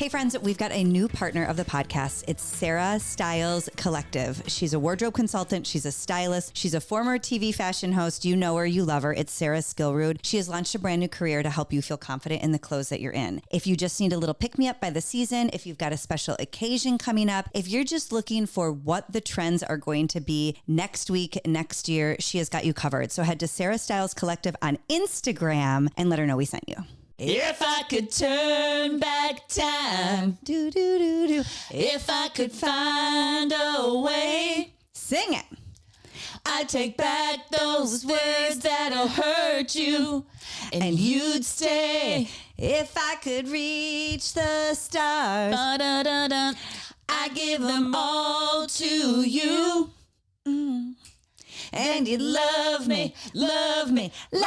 Hey friends, we've got a new partner of the podcast. It's Sarah Styles Collective. She's a wardrobe consultant. She's a stylist. She's a former TV fashion host. You know her, you love her. It's Sarah Skillrood. She has launched a brand new career to help you feel confident in the clothes that you're in. If you just need a little pick-me-up by the season, if you've got a special occasion coming up, if you're just looking for what the trends are going to be next week, next year, she has got you covered. So head to Sarah Styles Collective on Instagram and let her know we sent you. If I could turn back time, if I could find a way, sing it. I'd take back those words that'll hurt you, and you'd stay. If I could reach the stars, Ba-da-da-da. I give them all to you. And you love me like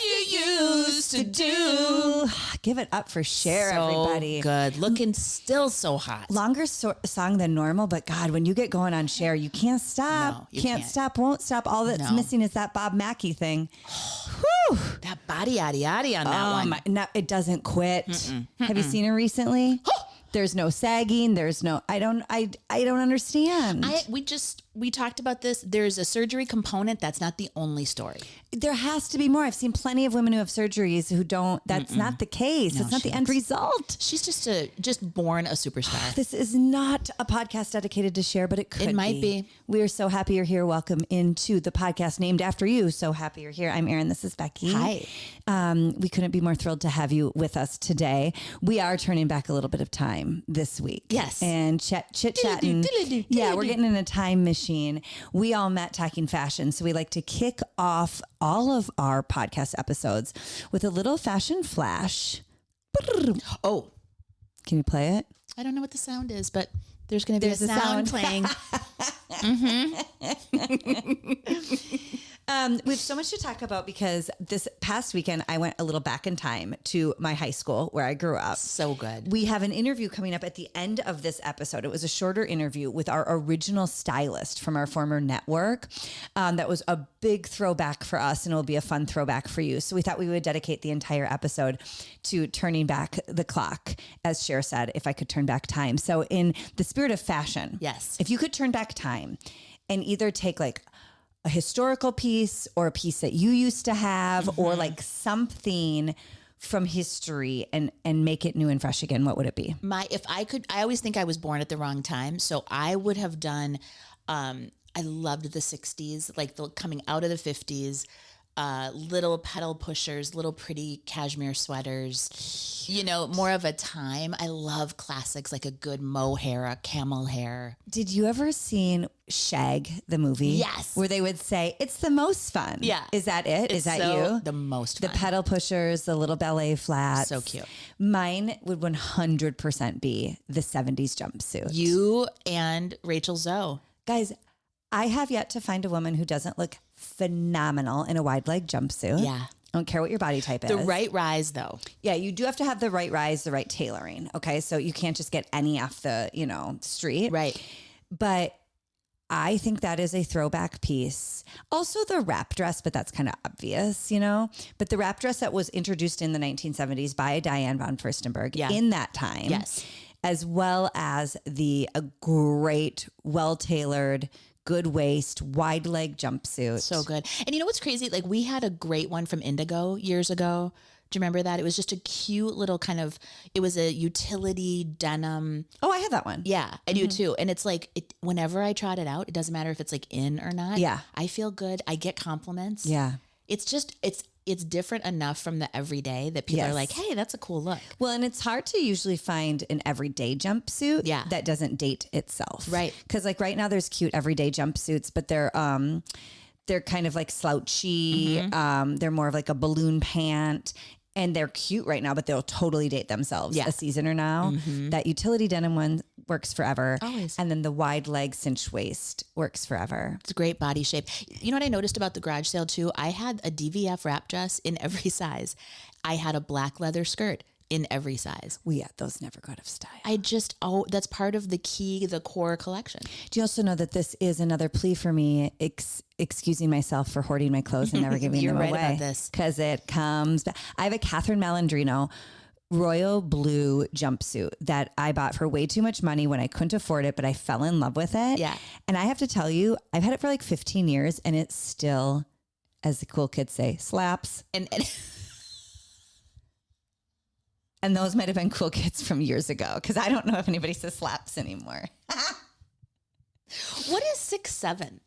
you used to do. Give it up for Cher, everybody. Good. Looking still so hot. Longer song than normal, but God, when you get going on Cher, you can't stop. No, you can't stop, won't stop. All that's missing is that Bob Mackie thing. Whew. That body yaddy on that one. No, it doesn't quit. Have you seen her recently? There's no sagging. There's no, I don't understand. We talked about this. There's a surgery component. That's not the only story. There has to be more. I've seen plenty of women who have surgeries who don't, that's not the case. No, it's not the end result. She's just born a superstar. This is not a podcast dedicated to Cher, but it could be. It might be. We are so happy you're here. Welcome into the podcast named after you. So happy you're here. I'm Erin. This is Becky. Hi. We couldn't be more thrilled to have you with us today. We are turning back a little bit of time this week. Yes. And chit-chatting. Yeah, we're getting in a time machine. We all met talking fashion. So we like to kick off all of our podcast episodes with a little fashion flash. Oh. Can you play it? I don't know what the sound is, but there's going to be a sound playing. We have so much to talk about because this past weekend I went a little back in time to my high school where I grew up. So good. We have an interview coming up at the end of this episode. It was a shorter interview with our original stylist from our former network. That was a big throwback for us, and it'll be a fun throwback for you. So we thought we would dedicate the entire episode to turning back the clock, as Cher said, if I could turn back time. So in the spirit of fashion, yes, if you could turn back time and either take like a historical piece or a piece that you used to have or like something from history and make it new and fresh again, what would it be? If I could, I always think I was born at the wrong time. So I would have done, I loved the 60s, like coming out of the 50s, little pedal pushers, little pretty cashmere sweaters, more of a time. I love classics like a good mohair, a camel hair. Did you ever seen Shag, the movie? Yes. Where they would say, it's the most fun. Yeah. Is that it? Is that you? The most fun. The pedal pushers, the little ballet flats. So cute. Mine would 100% be the 70s jumpsuit. You and Rachel Zoe. Guys, I have yet to find a woman who doesn't look phenomenal in a wide leg jumpsuit. Yeah. I don't care what your body type is. The right rise though. Yeah, you do have to have the right rise, the right tailoring. Okay. So you can't just get any off the, street. Right. But I think that is a throwback piece. Also the wrap dress, but that's kind of obvious, But the wrap dress that was introduced in the 1970s by Diane von Furstenberg in that time. Yes. As well as a great, well-tailored, good waist, wide leg jumpsuit. So good. And you know what's crazy? Like we had a great one from Indigo years ago. Do you remember that? It was just a cute little it was a utility denim. Oh, I have that one. Yeah, I do too. And it's like, whenever I trot it out, it doesn't matter if it's like in or not. Yeah. I feel good. I get compliments. Yeah. It's just, it's different enough from the everyday that people are like, hey, that's a cool look. Well, and it's hard to usually find an everyday jumpsuit that doesn't date itself. Right. Because like right now there's cute everyday jumpsuits, but they're kind of like slouchy. They're more of like a balloon pant. And they're cute right now, but they'll totally date themselves a season or now. That utility denim one works forever. Always. And then the wide leg cinch waist works forever. It's a great body shape. You know what I noticed about the garage sale too? I had a DVF wrap dress in every size. I had a black leather skirt in every size. Well, yeah, those never go out of style. That's part of the core collection. Do you also know that this is another plea for me, excusing myself for hoarding my clothes and never giving them away? You're right about this. Because it comes back. I have a Catherine Malandrino royal blue jumpsuit that I bought for way too much money when I couldn't afford it, but I fell in love with it. Yeah. And I have to tell you, I've had it for like 15 years and it still, as the cool kids say, slaps. And those might have been cool kids from years ago because I don't know if anybody says slaps anymore. What is 6'7"?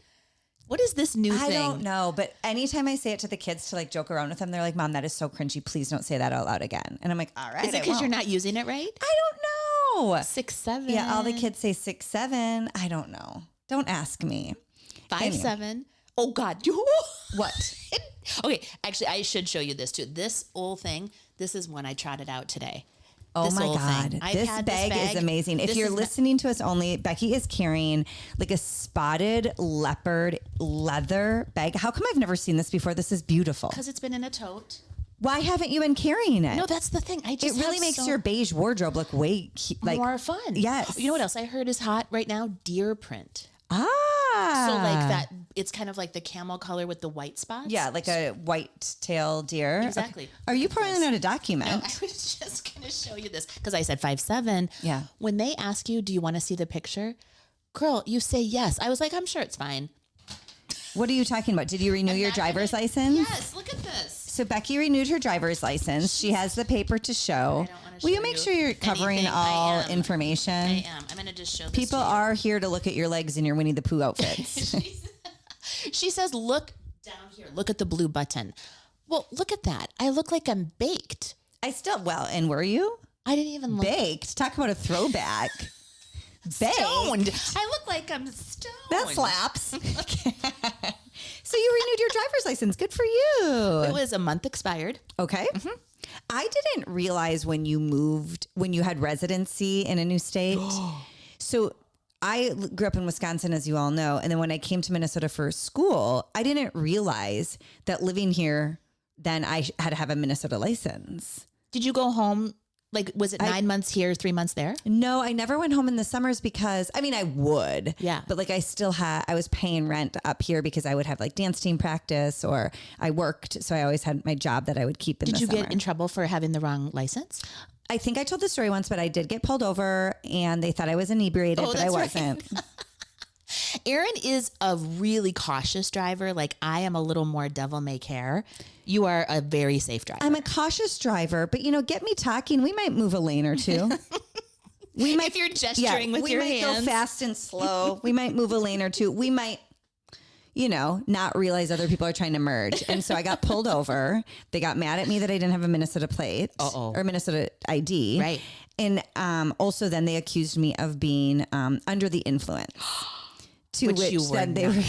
What is this new thing? I don't know, but anytime I say it to the kids to like joke around with them, they're like, Mom, that is so cringy. Please don't say that out loud again. And I'm like, all right. Is it because you're not using it right? I don't know. 6'7". Yeah, all the kids say 6'7". I don't know. Don't ask me. 5'7". Oh God. What? Okay, actually, I should show you this too. This old thing, this is one I trotted out today. Oh This my old God. thing. I've This had bag is amazing. If This you're is listening to us only, Becky is carrying like a spotted leopard leather bag. How come I've never seen this before? This is beautiful. because it's been in a tote. Why haven't you been carrying it? No, that's the thing. I just it really have makes so your beige wardrobe look way like more fun. Yes. You know what else I heard is hot right now? Deer print. Ah. So like that, it's kind of like the camel color with the white spots. Yeah, like a white-tailed deer. Exactly. Okay. Are you pouring out a document? No, I was just going to show you this because I said 5'7". Yeah. When they ask you, do you want to see the picture? Girl, you say yes. I was like, I'm sure it's fine. What are you talking about? Did you renew your driver's license? Yes, look at this. So Becky renewed her driver's license. She has the paper to show. I don't wanna Will you show make you sure you're covering anything. all I am. information? I am. I'm going to just show this People to you. are here to look at your legs in your Winnie the Pooh outfits. She says, look down here. Look at the blue button. Well, look at that. I look like I'm baked. And were you? I didn't even look. Baked? Talk about a throwback. Baked? Stoned. I look like I'm stoned. That slaps. So you renewed your driver's license. Good for you. It was a month expired. Okay. Mm-hmm. I didn't realize when you had residency in a new state. So I grew up in Wisconsin, as you all know. And then when I came to Minnesota for school, I didn't realize that living here, then I had to have a Minnesota license. Did you go home? Like, was it 9 months here, 3 months there? No, I never went home in the summers because, I mean, I would. Yeah. But like I was paying rent up here because I would have like dance team practice or I worked. So I always had my job that I would keep in the summer. Did you get in trouble for having the wrong license? I think I told the story once, but I did get pulled over and they thought I was inebriated, but I wasn't. Right. Erin is a really cautious driver. Like I am a little more devil may care. You are a very safe driver. I'm a cautious driver, but get me talking. We might move a lane or two. We might, if you're gesturing with your hands. We might go fast and slow. We might move a lane or two. We might, not realize other people are trying to merge. And so I got pulled over. They got mad at me that I didn't have a Minnesota plate or Minnesota ID. Right. And also then they accused me of being under the influence. To which you were then they were,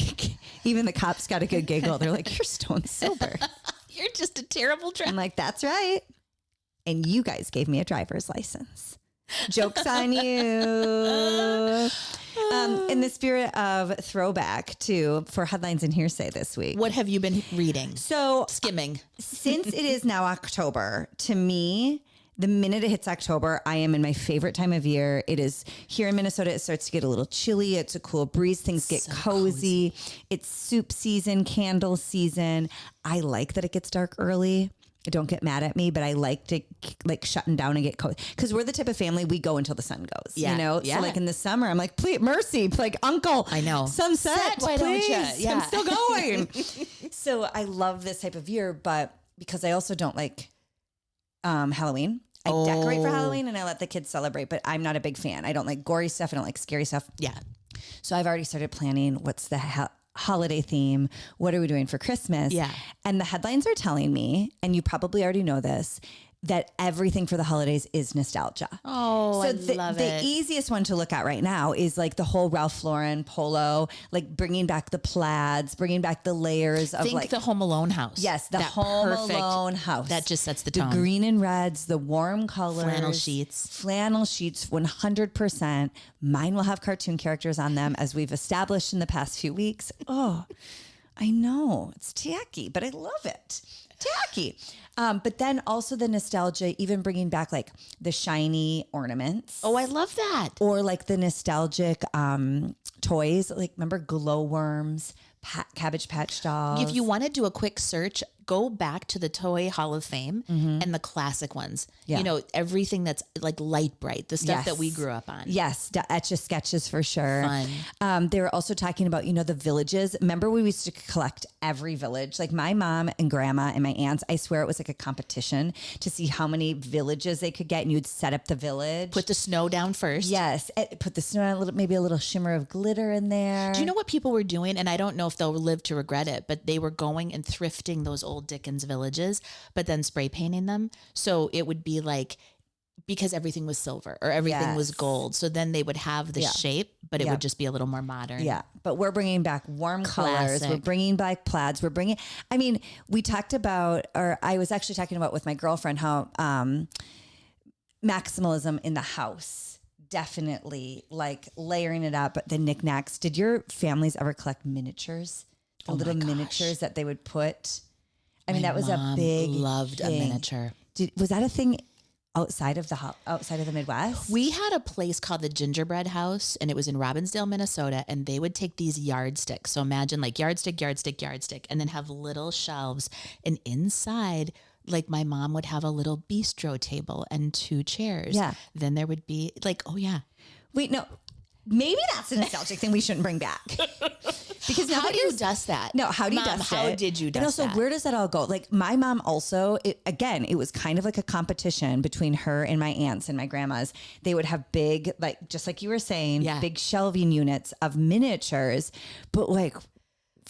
even the cops got a good giggle. They're like, you're stone sober. You're just a terrible driver. I'm like, that's right. And you guys gave me a driver's license. Joke's on you. In the spirit of throwback for headlines and hearsay this week. What have you been reading? So Skimming. Since it is now October, to me, the minute it hits October, I am in my favorite time of year. It is here in Minnesota. It starts to get a little chilly. It's a cool breeze. Things get cozy. It's soup season, candle season. I like that it gets dark early. Don't get mad at me, but I like to shutting down and get cozy because we're the type of family we go until the sun goes. Yeah. So like in the summer, I'm like, please, mercy, like uncle. I know. Sunset, why please. don't you? Yeah. I'm still going. So I love this type of year, but because I also don't like Halloween. I decorate for Halloween and I let the kids celebrate, but I'm not a big fan. I don't like gory stuff. I don't like scary stuff. Yeah. So I've already started planning what's the holiday theme. What are we doing for Christmas? Yeah. And the headlines are telling me, and you probably already know this, that everything for the holidays is nostalgia. Oh, so I love it. The easiest one to look at right now is like the whole Ralph Lauren polo, like bringing back the plaids, bringing back the layers of Think the Home Alone house. Yes, the That Home perfect- Alone house. That just sets the The tone. green and reds, the warm colors. Flannel sheets. Flannel sheets, 100%. Mine will have cartoon characters on them as we've established in the past few weeks. Oh, I know. It's tacky, but I love it. Tacky. But then also the nostalgia, even bringing back like the shiny ornaments. Oh, I love that. Or like the nostalgic toys. Like remember glowworms, Cabbage Patch dolls. If you want to do a quick search, go back to the Toy Hall of Fame and the classic ones. Yeah. You know, everything that's like light bright, the stuff that we grew up on. Yes, Etch-a-Sketches for sure. Fun. They were also talking about, you know, the villages. Remember we used to collect every village? Like my mom and grandma and my aunts, I swear it was like a competition to see how many villages they could get, and you'd set up the village. Put the snow down first. Yes, put the snow on, maybe a little shimmer of glitter in there. Do you know what people were doing? And I don't know if they'll live to regret it, but they were going and thrifting those old Dickens villages, but then spray painting them. So it would be like, because everything was silver or everything was gold. So then they would have the shape, but it would just be a little more modern. Yeah. But we're bringing back warm colors. We're bringing back plaids. We talked about, or I was actually talking about with my girlfriend, how maximalism in the house, definitely like layering it up, the knickknacks. Did your families ever collect miniatures? The little miniatures that they would put. I mean, that was a big loved thing. A miniature. Was that a thing outside of the Midwest? We had a place called the Gingerbread House, and it was in Robbinsdale, Minnesota, and they would take these yardsticks. So imagine like yardstick, and then have little shelves, and inside, like my mom would have a little bistro table and 2 chairs. Yeah. Then there would be like, Wait, no. Maybe that's a nostalgic thing we shouldn't bring back. Because how do you dust that? No, how do you Mom, dust how it? did you dust and also, that? where does that all go? Like my mom also, it was kind of like a competition between her and my aunts and my grandmas. They would have big, like, just like you were saying, big shelving units of miniatures, but like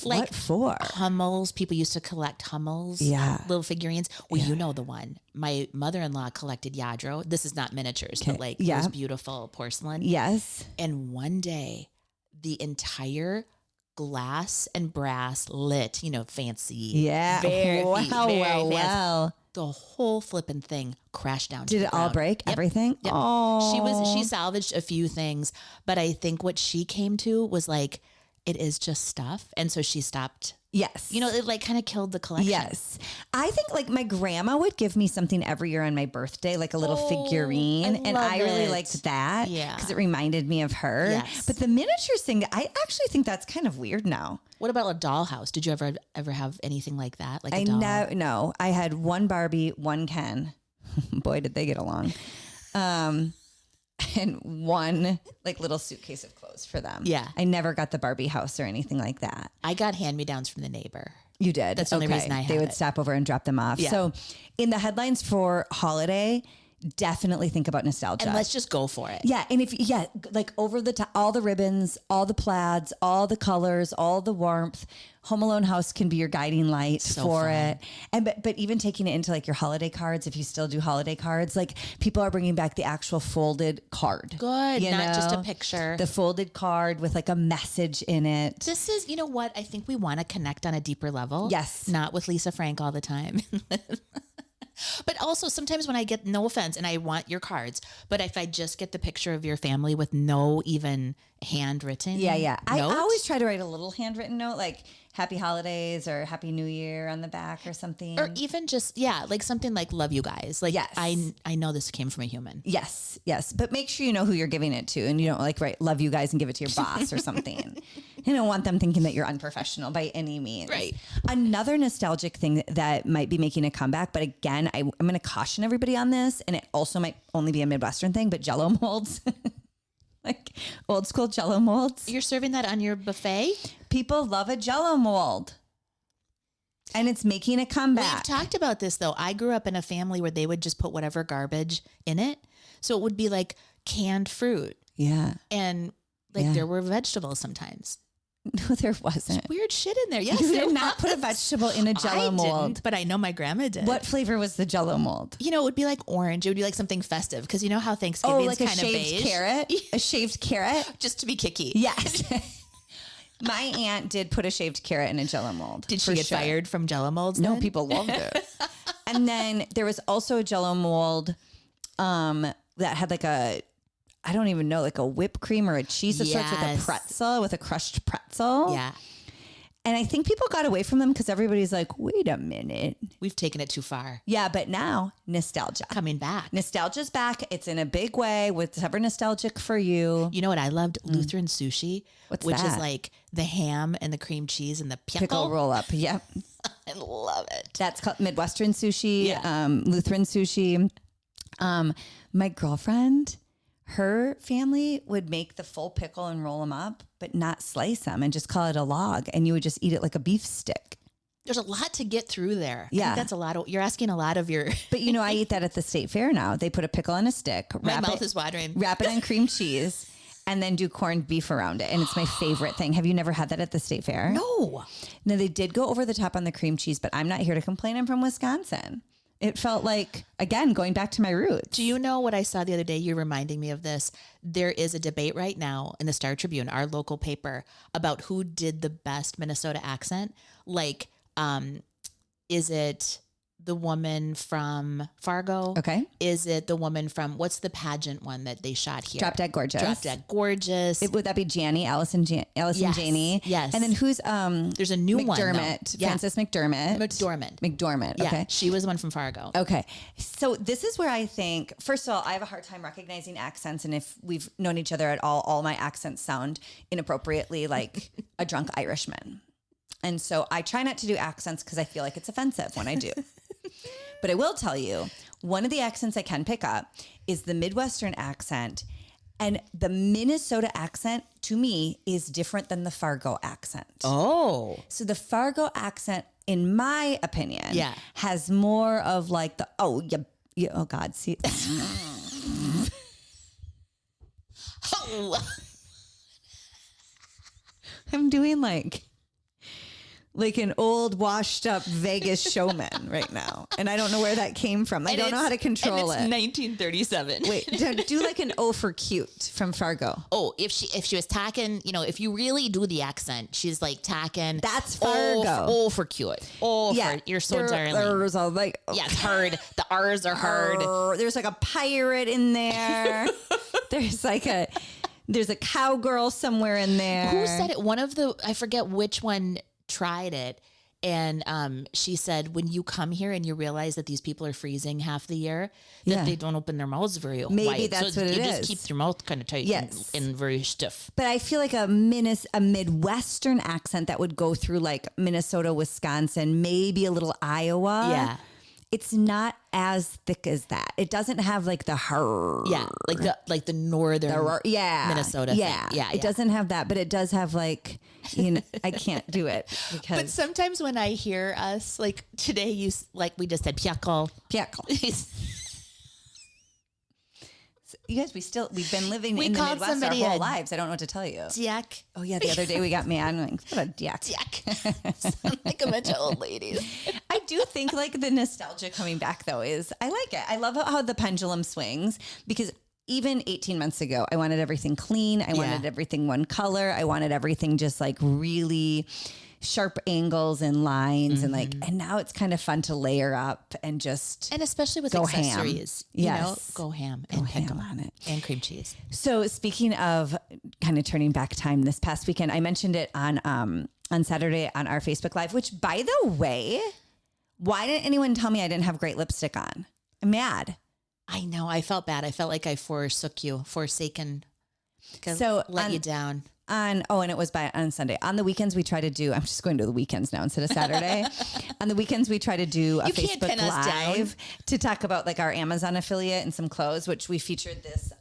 what for? Hummels. People used to collect Hummels. Yeah. Little figurines. Well, you know the one. My mother-in-law collected Yadro. This is not miniatures, but like those beautiful porcelain. Yes. And one day, the entire glass and brass lit, fancy. Yeah. Very, wow. very Well, fancy. well. The whole flipping thing crashed down. Did to it the all ground. break? Yep. Everything? Yep. Oh. She salvaged a few things, but I think what she came to was like, it is just stuff. And so she stopped. Yes. It like kind of killed the collection. Yes. I think like my grandma would give me something every year on my birthday, like a little figurine. And I really liked that. Yeah. Because it reminded me of her. Yes. But the miniatures thing, I actually think that's kind of weird now. What about a dollhouse? Did you ever have anything like that? Like a doll? No. I had one Barbie, one Ken. Boy, did they get along. And one like little suitcase of clothes for them. Yeah. I never got the Barbie house or anything like that. I got hand-me-downs from the neighbor. You did? That's the only reason I had They would it. stop over and drop them off. Yeah. So in the headlines for holiday, definitely think about nostalgia. And let's just go for it. Yeah. And like over the top, all the ribbons, all the plaids, all the colors, all the warmth. Home Alone house can be your guiding light for it. And but even taking it into like your holiday cards, if you still do holiday cards, like people are bringing back the actual folded card. Good. You Not just a know? picture. The folded card with like a message in it. This is, you know what? I think we want to connect on a deeper level. Yes. Not with Lisa Frank all the time. But also sometimes when I get, no offense, and I want your cards, but if I just get the picture of your family with no even handwritten Yeah. I note, always try to write a little handwritten note, like Happy Holidays or Happy New Year on the back or something. or even just, like something like love you guys. Like, Yes. I know this came from a human. Yes. But make sure you know who you're giving it to, and you don't like write love you guys and give it to your boss or something. You don't want them thinking that you're unprofessional by any means. Right. Another nostalgic thing that might be making a comeback, but again, I'm going to caution everybody on this, and it also might only be a Midwestern thing, but Jell-O molds. Like old school Jell-O molds. You're serving that on your buffet? People love a Jell-O mold. And it's making a comeback. We've talked about this though. I grew up in a family where they would just put whatever garbage in it. So it would be like canned fruit. Yeah. And like there were vegetables sometimes. No, there wasn't. Weird shit in there. Yes, You there did not put a was. vegetable in a Jell-O I mold. didn't, but I know my grandma did. What flavor was the Jell-O mold? It would be like orange. It would be like something festive because you know how Thanksgiving like a kind of shaved beige. carrot? A shaved carrot? Just to be kicky. Yes. My aunt did put a shaved carrot in a Jell-O mold. Did she get fired from Jell-O molds? No, then? people loved it. And then there was also a Jell-O mold that had like I don't even know, like a whipped cream or a cheese of sorts with a pretzel, with a crushed pretzel. Yeah. And I think people got away from them because everybody's like, wait a minute. We've taken it too far. Yeah, but now nostalgia. Coming back. Nostalgia's back. It's in a big way. Whatever nostalgic for you. You know what I loved? Lutheran sushi, What's which is that? like the ham and the cream cheese and the Pickle roll up. Yep. I love it. That's called Midwestern sushi, Yeah. Lutheran sushi. My girlfriend, her family would make the full pickle and roll them up, but not slice them and just call it a log. And you would just eat it like a beef stick. There's a lot to get through there. I Yeah. think that's a lot. You're asking a lot of your. But you know, I eat that at the state fair now. They put a pickle on a stick, My mouth is watering. wrap it in cream cheese, and then do corned beef around it. And it's my favorite thing. Have you never had that at the state fair? No. No, they did go over the top on the cream cheese, but I'm not here to complain. I'm from Wisconsin. It felt like, again, going back to my roots. Do you know what I saw the other day? You're reminding me of this. There is a debate right now in the Star Tribune, our local paper, about who did the best Minnesota accent. Like, is it the woman from Fargo? Okay. Is it the woman from, what's the pageant one that they shot here? Drop Dead Gorgeous. Drop Dead Gorgeous. Would that be Janie, Allison Yes, Janie? yes. And then who's There's a new one. McDermott, Though. Yeah. Frances McDermott. McDormand. Okay. Yeah, she was the one from Fargo. Okay. So this is where I think, first of all, I have a hard time recognizing accents. And if we've known each other at all my accents sound inappropriately like a drunk Irishman. And so I try not to do accents because I feel like it's offensive when I do. But I will tell you, one of the accents I can pick up is the Midwestern accent. And the Minnesota accent, to me, is different than the Fargo accent. Oh. So the Fargo accent, in my opinion, Yeah. has more of like the, oh God, see. I'm doing like an old washed up Vegas showman right now. And I don't know where that came from. I don't know how to control it. 1937. Wait, do like an O for cute from Fargo. Oh, if she was talking, if you really do the accent, she's like talking. That's Fargo. Oh, for cute. Oh, for you're so darling. There's a like, Yeah, it's hard. The R's are hard. There's like a pirate in there. There's a cowgirl somewhere in there. Who said it? I forget which one tried it. And she said, when you come here and you realize that these people are freezing half the year, that they don't open their mouths very Maybe wide. that's so what it you is. just keep your mouth kind of tight and very stiff. But I feel like a Midwestern accent that would go through like Minnesota, Wisconsin, maybe a little Iowa. Yeah. It's not as thick as that. It doesn't have like the her. Yeah, like the northern Minnesota thing. Yeah. It doesn't have that, but it does have like, I can't do it because. But sometimes when I hear us, like today, we just said piakol. You guys, we've been living in the called Midwest our somebody whole a lives. I don't know what to tell you. Diak. Oh yeah, the other day we got mad. I'm like, what a diak. Sound like a bunch of old ladies. I do think like the nostalgia coming back though is, I like it. I love how the pendulum swings because even 18 months ago, I wanted everything clean. I wanted everything one color. I wanted everything just like really sharp angles and lines and now it's kind of fun to layer up and especially with go accessories, ham. Go ham Go and ham pickle on it. and cream cheese. So speaking of kind of turning back time, this past weekend, I mentioned it on Saturday on our Facebook Live, which by the way, why didn't anyone tell me I didn't have great lipstick on? I'm mad. I know. I felt bad. I felt like I forsaken. So let you down. And it was on Sunday. On the weekends, we try to do, I'm just going to the weekends now instead of Saturday. On the weekends, we try to do a Facebook Live to talk about like our Amazon affiliate and some clothes, which we featured this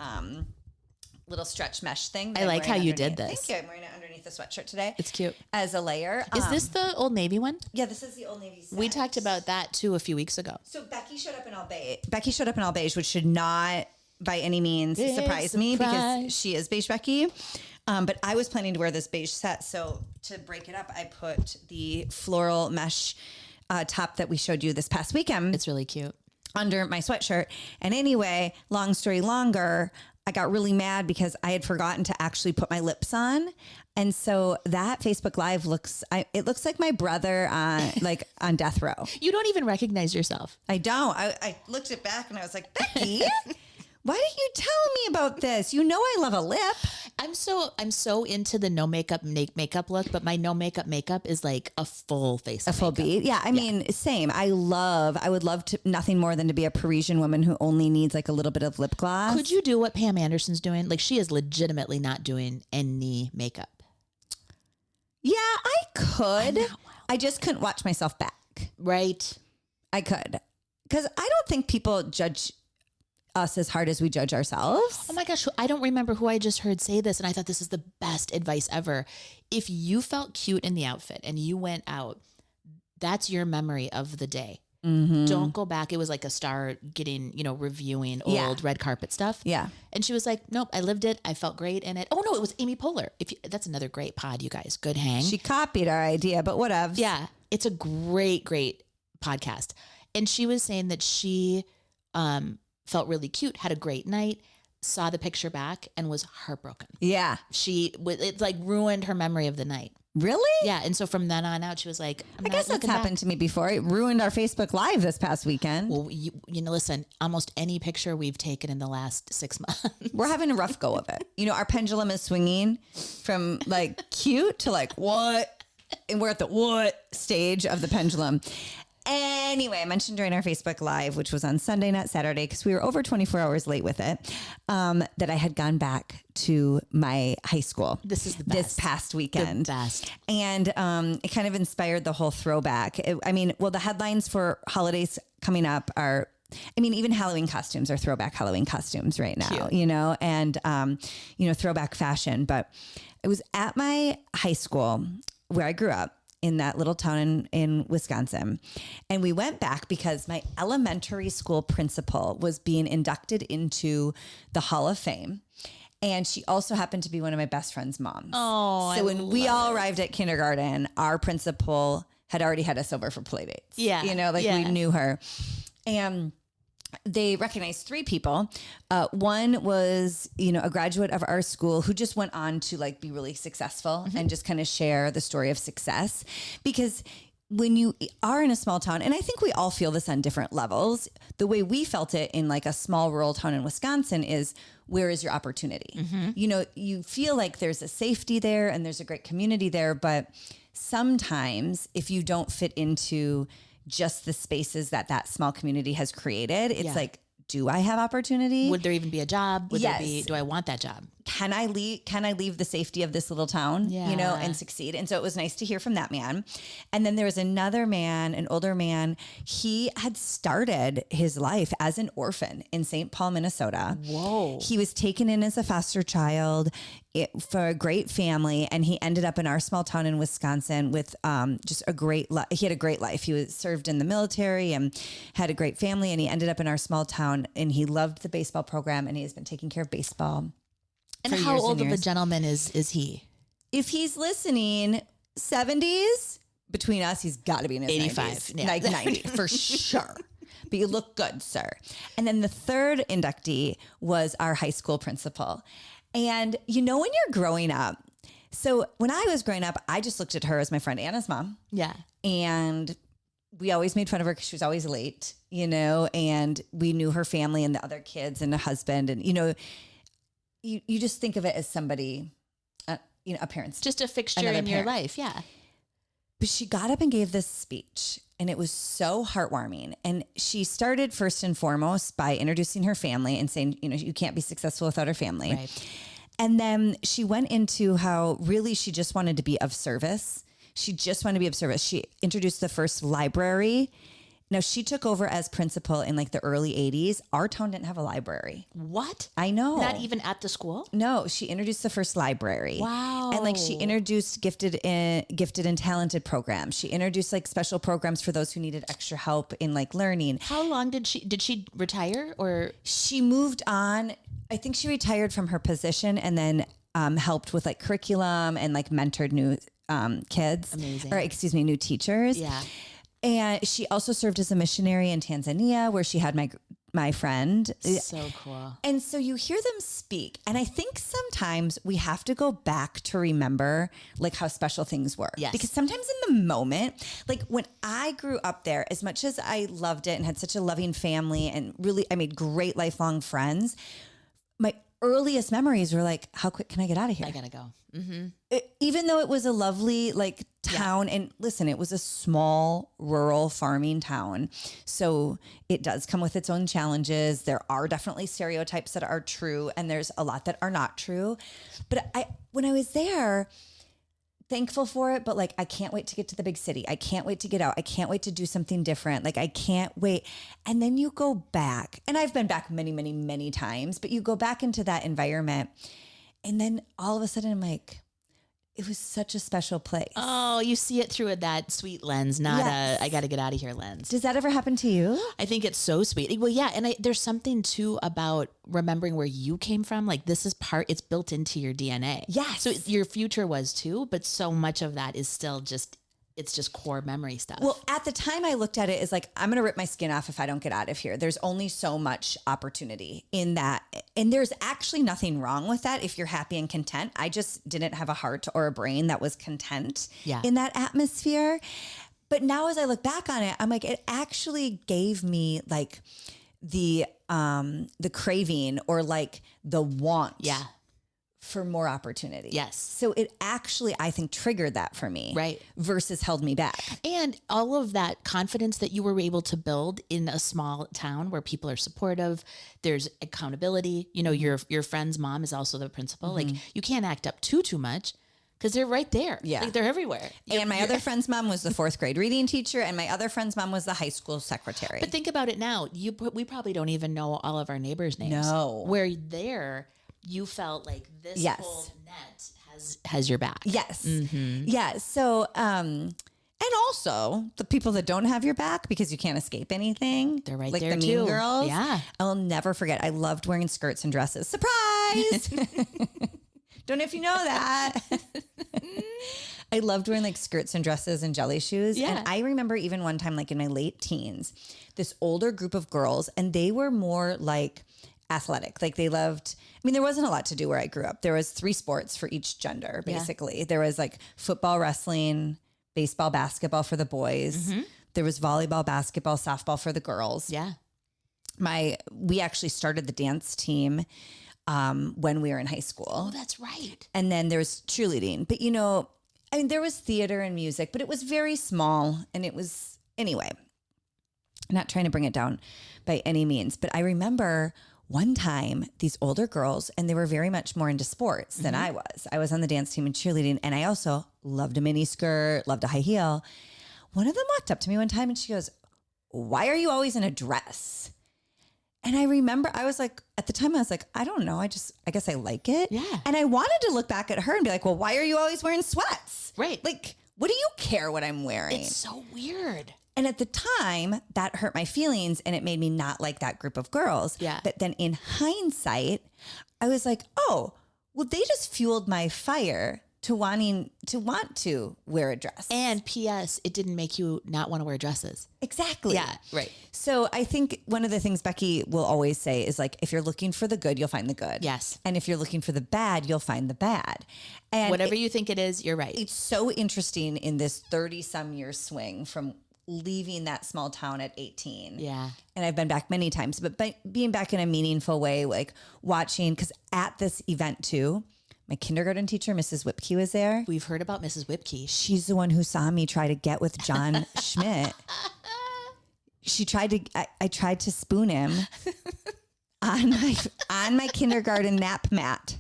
little stretch mesh thing. I like how you did this. Thank you. I'm wearing it underneath the sweatshirt today. It's cute. As a layer. Is this the Old Navy one? Yeah, this is the Old Navy set. We talked about that too a few weeks ago. So Becky showed up in all beige, which should not by any means surprise me because she is beige Becky. But I was planning to wear this beige set. So to break it up, I put the floral mesh top that we showed you this past weekend. It's really cute. Under my sweatshirt. And anyway, long story longer, I got really mad because I had forgotten to actually put my lips on. And so that Facebook Live looks like my brother on death row. You don't even recognize yourself. I don't. I looked it back and I was like, Becky, why didn't you tell me about this? You know I love a lip. I'm so into the no makeup makeup look, but my no makeup is like a full face. A full beat. Yeah. I mean, same. I would love to nothing more than to be a Parisian woman who only needs like a little bit of lip gloss. Could you do what Pam Anderson's doing? Like she is legitimately not doing any makeup. Yeah, I could. I just couldn't watch myself back. back. Right. I could. Because I don't think people judge us as hard as we judge ourselves. Oh my gosh. I don't remember who I just heard say this. And I thought this is the best advice ever. If you felt cute in the outfit and you went out, that's your memory of the day. Mm-hmm. Don't go back. It was like a star getting, reviewing old red carpet stuff. Yeah. And she was like, nope, I lived it. I felt great in it. Oh no, it was Amy Poehler. That's another great pod, you guys. Good hang. She copied our idea, but whatever. Yeah. It's a great, great podcast. And she was saying that she felt really cute, had a great night, saw the picture back and was heartbroken. Yeah. It like ruined her memory of the night. Really? Yeah. And so from then on out, she was like, I guess that's happened to me before. It ruined our Facebook Live this past weekend. Well, listen, almost any picture we've taken in the last 6 months. We're having a rough go of it. Our pendulum is swinging from like cute to like what? And we're at the what stage of the pendulum. Anyway, I mentioned during our Facebook Live, which was on Sunday, not Saturday, because we were over 24 hours late with it, that I had gone back to my high school. This is the best. This past weekend. The best. And it kind of inspired the whole throwback. The headlines for holidays coming up are, even Halloween costumes are throwback Halloween costumes right now, Cute. and, throwback fashion. But it was at my high school where I grew up, in that little town in Wisconsin. And we went back because my elementary school principal was being inducted into the Hall of Fame. And she also happened to be one of my best friend's moms. Oh, so when we all arrived at kindergarten, our principal had already had us over for play dates. Yeah. We knew her. And they recognized 3 people. One was, a graduate of our school who just went on to like be really successful and just kind of share the story of success. Because when you are in a small town, and I think we all feel this on different levels, the way we felt it in like a small rural town in Wisconsin is, where is your opportunity? You feel like there's a safety there and there's a great community there, but sometimes if you don't fit into just the spaces that small community has created, it's like, do I have opportunity? Would there even be a job? Yes. Do I want that job? Can I leave the safety of this little town, and succeed? And so it was nice to hear from that man. And then there was another man, an older man. He had started his life as an orphan in St. Paul, Minnesota. Whoa. He was taken in as a foster child for a great family. And he ended up in our small town in Wisconsin with just a great life. He had a great life. He was served in the military and had a great family. And he ended up in our small town, and he loved the baseball program, and he has been taking care of baseball. And how old of a gentleman is he? If he's listening, 70s, between us, he's got to be in his 85, 90s, like 90 for sure. But you look good, sir. And then the third inductee was our high school principal. And when you're growing up, so when I was growing up, I just looked at her as my friend Anna's mom. Yeah. And we always made fun of her because she was always late, and we knew her family and the other kids and the husband. And, you just think of it as somebody, a parent's just a fixture in your life. Yeah. But she got up and gave this speech, and it was so heartwarming. And she started first and foremost by introducing her family and saying, you can't be successful without her family. Right. And then she went into how really she just wanted to be of service. She introduced the first library. Now, she took over as principal in like the early 80s. Our town didn't have a library. What? I know. Not even at the school? No, she introduced the first library. Wow. And she introduced gifted and talented programs. She introduced special programs for those who needed extra help in learning. How long did she retire, or? She moved on. I think she retired from her position and then helped with curriculum and mentored new kids. Amazing. Or new teachers. Yeah. And she also served as a missionary in Tanzania, where she had my friend. So cool. And so you hear them speak. And I think sometimes we have to go back to remember how special things were. Yes. Because sometimes in the moment, when I grew up there, as much as I loved it and had such a loving family and really, I made great lifelong friends, my earliest memories were how quick can I get out of here? I gotta go. Mm-hmm. Even though it was a lovely town, and listen, it was a small rural farming town. So it does come with its own challenges. There are definitely stereotypes that are true, and there's a lot that are not true. But when I was there, thankful for it, but like, I can't wait to get to the big city. I can't wait to get out. I can't wait to do something different. Like, I can't wait. And then you go back, and I've been back many, many, many times, but you go back into that environment, and then all of a sudden I'm like, it was such a special place. Oh, you see it through that sweet lens, not Yes. I got to get out of here lens. Does that ever happen to you? I think it's so sweet. Well, yeah. And there's something too about remembering where you came from. Like this is it's built into your DNA. Yes. So your future was too, but so much of that is still it's just core memory stuff. Well, at the time I looked at it as like, I'm going to rip my skin off if I don't get out of here. There's only so much opportunity in that. And there's actually nothing wrong with that if you're happy and content. I just didn't have a heart or a brain that was content in that atmosphere. But now as I look back on it, I'm like, it actually gave me like the craving or like the want. Yeah. For more opportunity. Yes. So it actually, I think, triggered that for me. Right. Versus held me back. And all of that confidence that you were able to build in a small town where people are supportive, there's accountability. You know, your friend's mom is also the principal. Like you can't act up too much because they're right there. Yeah. Like they're everywhere. And my other friend's mom was the 4th grade reading teacher, and my other friend's mom was the high school secretary. But think about it now. We probably don't even know all of our neighbors' names. No. Where there, you felt like this whole net has your back. Yes. Yeah. So, and also the people that don't have your back because you can't escape anything. They're right like there the too. Mean Girls. Yeah. I'll never forget. I loved wearing skirts and dresses. Surprise. Don't know if you know that. I loved wearing like skirts and dresses and jelly shoes. Yeah. And I remember even one time, like in my late teens, this older group of girls, and they were more like athletic. Like they loved, I mean, there wasn't a lot to do where I grew up. There was 3 sports for each gender, basically. Yeah. There was like football, wrestling, baseball, basketball for the boys. There was volleyball, basketball, softball for the girls. Yeah. We actually started the dance team when we were in high school. Oh, that's right. And then there was cheerleading. But, you know, I mean, there was theater and music, but it was very small. And it was, anyway, I'm not trying to bring it down by any means. But I remember one time these older girls, and they were very much more into sports than I was. I was on the dance team and cheerleading, and I also loved a mini skirt, loved a high heel. One of them walked up to me one time and she goes, "Why are you always in a dress?" And I remember I was like, at the time I was like, I don't know. I guess I like it. Yeah. And I wanted to look back at her and be like, well, why are you always wearing sweats? Right. Like, what do you care what I'm wearing? It's so weird. And at the time, that hurt my feelings and it made me not like that group of girls. Yeah. But then in hindsight, I was like, oh, well, they just fueled my fire to want to wear a dress. And P.S., it didn't make you not want to wear dresses. Exactly. Yeah, right. So I think one of the things Becky will always say is like, if you're looking for the good, you'll find the good. Yes. And if you're looking for the bad, you'll find the bad. And Whatever you think it is, you're right. It's so interesting in this 30-some year swing from leaving that small town at 18. Yeah. And I've been back many times, but being back in a meaningful way, like watching, because at this event too, my kindergarten teacher, Mrs. Whipke, was there. We've heard about Mrs. Whipke. She's the one who saw me try to get with John Schmidt. I tried to spoon him on my kindergarten nap mat.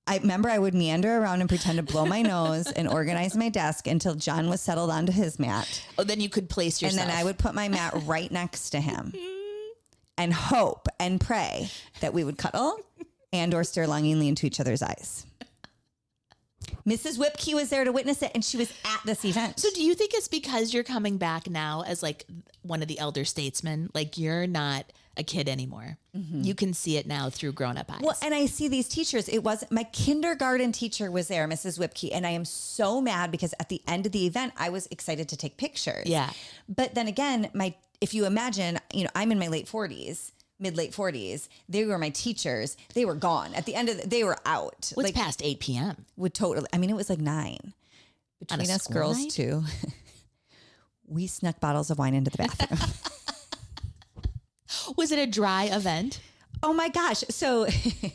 I remember I would meander around and pretend to blow my nose and organize my desk until John was settled onto his mat. Oh, then you could place yourself. And then I would put my mat right next to him and hope and pray that we would cuddle and or stare longingly into each other's eyes. Mrs. Whipke was there to witness it, and she was at this event. So do you think it's because you're coming back now as like one of the elder statesmen? Like you're not a kid anymore. Mm-hmm. You can see it now through grown-up eyes. Well, and I see these teachers. It was my kindergarten teacher was there, Mrs. Whipke, and I am so mad because at the end of the event, I was excited to take pictures. Yeah. But then again, if you imagine, I'm in my mid-late 40s. They were my teachers. They were gone. At the end of they were out. What's past 8 p.m.? It was like 9. Between us girls night? too. We snuck bottles of wine into the bathroom. Was it a dry event? Oh my gosh. So it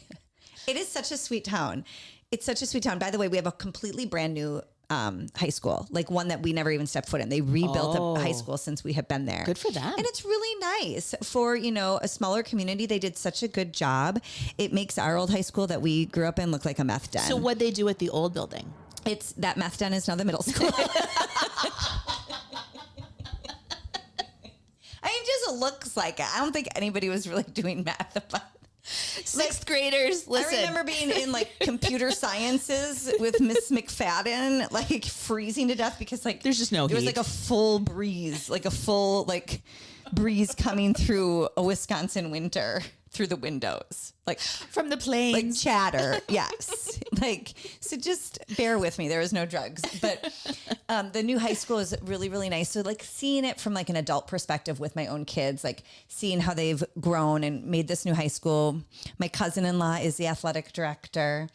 is such a sweet town. It's such a sweet town. By the way, we have a completely brand new high school, like one that we never even stepped foot in. They rebuilt a high school since we have been there. Good for them. And it's really nice for, a smaller community. They did such a good job. It makes our old high school that we grew up in look like a meth den. So what'd they do with the old building? It's that meth den is now the middle school. I mean, just looks like it. I don't think anybody was really doing math about Sixth graders, listen. I remember being in like computer sciences with Miss McFadden, like freezing to death because like there's just no there heat. was like a full breeze, like a full like breeze coming through a Wisconsin winter through the windows, like from the planes, like chatter. Yes, like so. Just bear with me. There was no drugs, but the new high school is really, really nice. So like seeing it from like an adult perspective with my own kids, like seeing how they've grown and made this new high school. My cousin-in-law is the athletic director.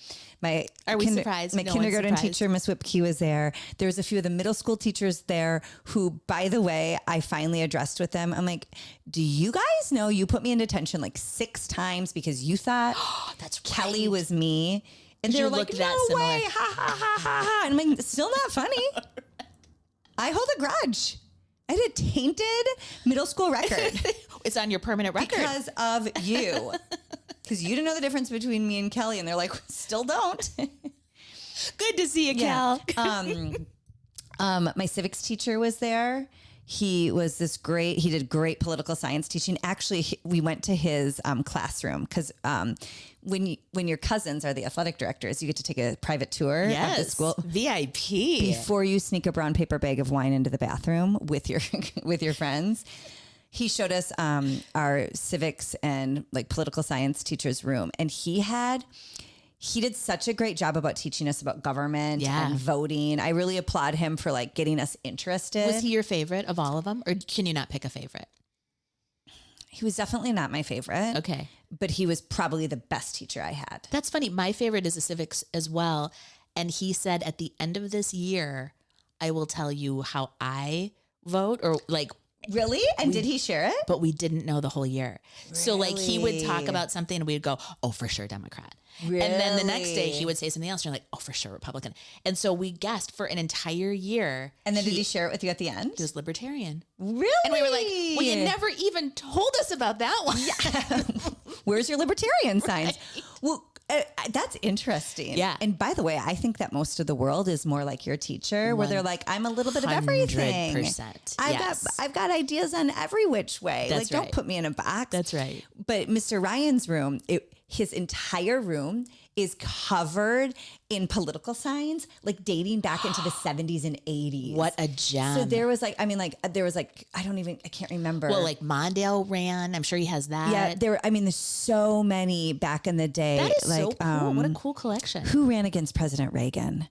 Are we surprised? My No kindergarten one's surprised. teacher, Miss Whipke, was there. There's a few of the middle school teachers there who, by the way, I finally addressed with them. I'm like, do you guys know you put me in detention like 6 times because you thought that's Kelly right. was me? And You they're look like, that no similar. way, ha, ha, ha, ha, ha. And I'm like, still not funny. I hold a grudge. I had a tainted middle school record It's on your permanent record. because of you. Because you didn't know the difference between me and Kelly. And they're like, still don't. Good to see you, Yeah. Cal. My civics teacher was there. He was he did great political science teaching. Actually, we went to his classroom because when your cousins are the athletic directors, you get to take a private tour of the Yes, school VIP. before you sneak a brown paper bag of wine into the bathroom with your with your friends. He showed us our civics and like political science teacher's room, and he did such a great job about teaching us about government and voting. I really applaud him for like getting us interested. Was he your favorite of all of them, or can you not pick a favorite? He was definitely not my favorite. Okay. But he was probably the best teacher I had. That's funny. My favorite is a civics as well. And he said at the end of this year, I will tell you how I vote, or like, Really? And did he share it? but we didn't know the whole year. So like he would talk Really? about something and we'd go, oh, for sure, Democrat. And then the next day he would say something else. And you're like, oh, for sure, Republican. And so we guessed for an entire year. And then did he share it with you at the end? He was libertarian. Really? And we were like, well, you never even told us about that one. Where's your libertarian signs? Well, that's interesting. Yeah. And by the way, I think that most of the world is more like your teacher, where they're like, I'm a little bit of everything. 100%. I've got ideas on every which way. That's like, don't right. put me in a box. That's right. But Mr. Ryan's room, his entire room is covered in political signs, like dating back into the 70s and 80s. What a gem. So there was like, I can't remember. Well, like Mondale ran. I'm sure he has that. Yeah, there's so many back in the day. That is like, so cool. What a cool collection. Who ran against President Reagan?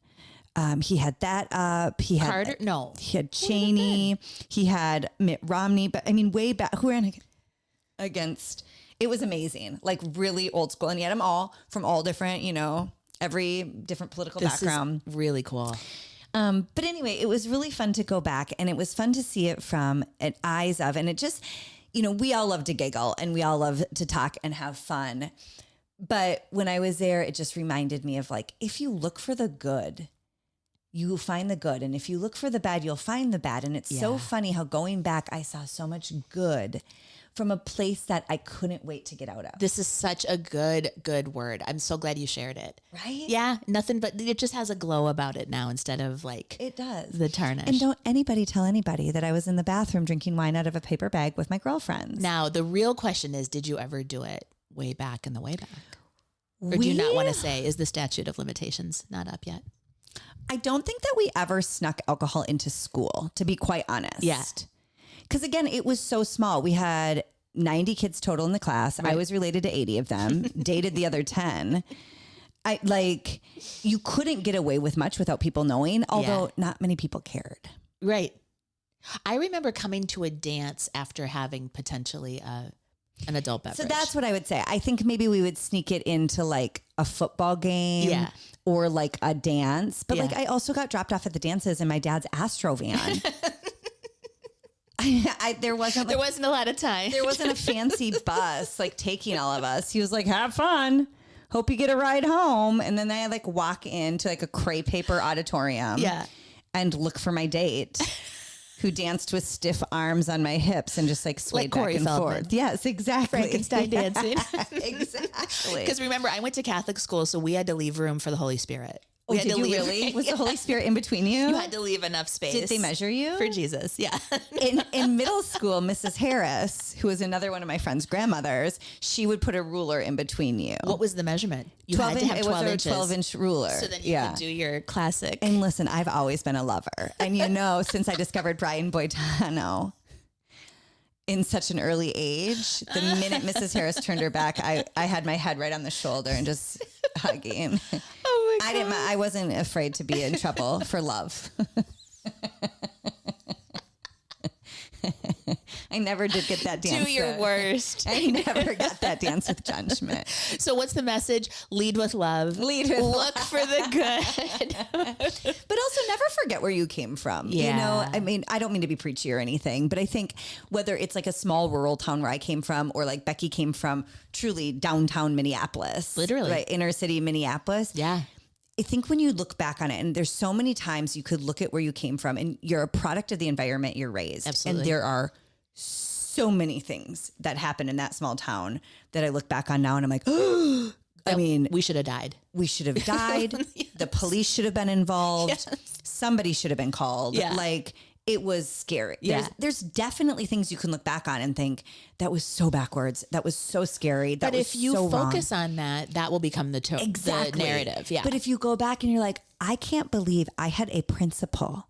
He had that up. He had Carter? No. He had Cheney. He had Mitt Romney. But I mean, way back, who ran against? It was amazing, like really old school, and he had them all from all different, every different political background. Is really cool. But anyway, it was really fun to go back, and it was fun to see it from an eyes of, and it just, we all love to giggle and we all love to talk and have fun. But when I was there, it just reminded me of like, if you look for the good, you will find the good. And if you look for the bad, you'll find the bad. And it's so funny how going back, I saw so much good from a place that I couldn't wait to get out of. This is such a good word. I'm so glad you shared it. Right? Yeah, nothing but it just has a glow about it now instead of like It does. the tarnish. And don't anybody tell anybody that I was in the bathroom drinking wine out of a paper bag with my girlfriends. Now, the real question is, did you ever do it way back in the way back? Or do you not want to say, is the statute of limitations not up yet? I don't think that we ever snuck alcohol into school, to be quite honest. Yeah. Because again, it was so small. We had 90 kids total in the class. Right. I was related to 80 of them, dated the other 10. You couldn't get away with much without people knowing, although not many people cared. Right. I remember coming to a dance after having potentially an adult beverage. So that's what I would say. I think maybe we would sneak it into like a football game or like a dance. But like I also got dropped off at the dances in my dad's Astro van. There wasn't a lot of time. There wasn't a fancy bus like taking all of us. He was like, have fun. Hope you get a ride home. And then I like walk into like a crepe paper auditorium and look for my date who danced with stiff arms on my hips and just like swayed back Corey and Feldman. forth. Yes, exactly. Frankenstein dancing. Exactly. Because remember, I went to Catholic school, so we had to leave room for the Holy Spirit. Oh, did you really? Was the Holy Spirit in between you? You had to leave enough space. Did they measure you? For Jesus, yeah. In middle school, Mrs. Harris, who was another one of my friend's grandmothers, she would put a ruler in between you. What was the measurement? You had to have 12 inches. It was a 12-inch ruler. So then you could do your classic. And listen, I've always been a lover. And since I discovered Brian Boitano in such an early age, the minute Mrs. Harris turned her back, I had my head right on the shoulder and just hugging. Oh my God. I wasn't afraid to be in trouble for love. I never did get that dance. Do your worst. I never got that dance with John Schmidt. So what's the message? Lead with love. Look for the good. But also never forget where you came from. Yeah. I mean, I don't mean to be preachy or anything, but I think whether it's like a small rural town where I came from or like Becky came from truly downtown Minneapolis. Literally. Right, inner city Minneapolis. Yeah. I think when you look back on it, and there's so many times you could look at where you came from and you're a product of the environment you're raised. Absolutely. And there are so many things that happened in that small town that I look back on now and I'm like, oh, I mean, we should have died. We should have died. Yes. The police should have been involved. Yes. Somebody should have been called. Yeah. Like, it was scary. Yeah. There's definitely things you can look back on and think that was so backwards. That was so scary. That but was if you so focus wrong. on that, that will become the Exactly. the narrative. Yeah. But if you go back and you're like, I can't believe I had a principal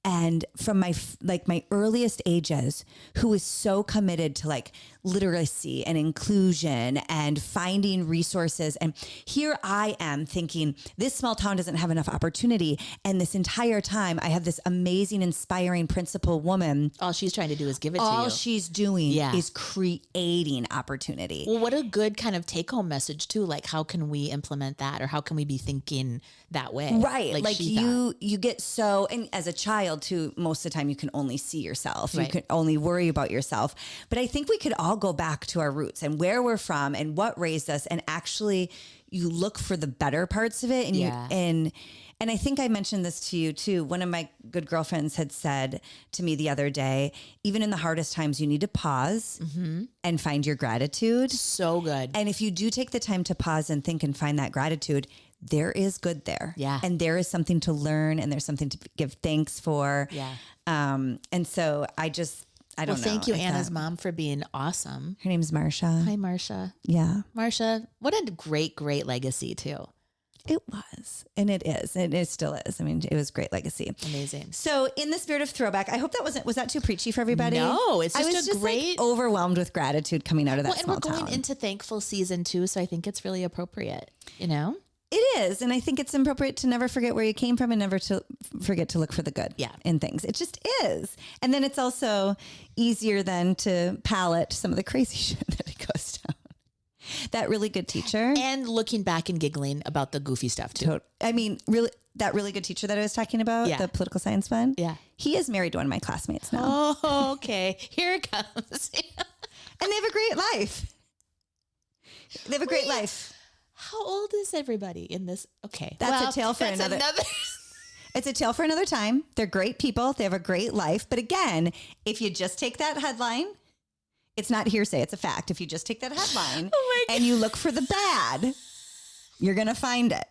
and from my earliest ages who was so committed to like literacy and inclusion and finding resources. And here I am thinking this small town doesn't have enough opportunity. And this entire time I have this amazing, inspiring principal woman. All she's trying to do is give it to you. All she's doing is creating opportunity. Well, what a good kind of take home message too. Like, how can we implement that, or how can we be thinking that way? Right. Like you thought. get so, and as a child too, most of the time you can only see yourself. Right. You can only worry about yourself. But I think we could all go back to our roots and where we're from and what raised us. And actually you look for the better parts of it. And and I think I mentioned this to you too. One of my good girlfriends had said to me the other day, even in the hardest times, you need to pause and find your gratitude. So good. And if you do take the time to pause and think and find that gratitude, there is good there. Yeah. And there is something to learn and there's something to give thanks for. Yeah. And so I don't know. Thank you, Anna's mom, for being awesome. Her name's Marsha. Hi, Marsha. Yeah. Marsha, what a great, great legacy too. It was. And it is. And it still is. I mean, it was great legacy. Amazing. So in the spirit of throwback, I hope that was that too preachy for everybody? No, it's just I was just great, overwhelmed with gratitude coming out of that small town. And we're going into thankful season too. So I think it's really appropriate, you know? It is. And I think it's appropriate to never forget where you came from and never to forget to look for the good in things. It just is. And then it's also easier then to palate some of the crazy shit that it goes down. That really good teacher. And looking back and giggling about the goofy stuff too. I mean, really, that really good teacher that I was talking about, the political science one. Yeah. He is married to one of my classmates now. Oh, okay. Here it comes. And they have a great life. They have a great life. How old is everybody in this? Okay. That's a tale for another. It's a tale for another time. They're great people. They have a great life. But again, if you just take that headline, it's not hearsay. It's a fact. If you just take that headline and you look for the bad, you're going to find it.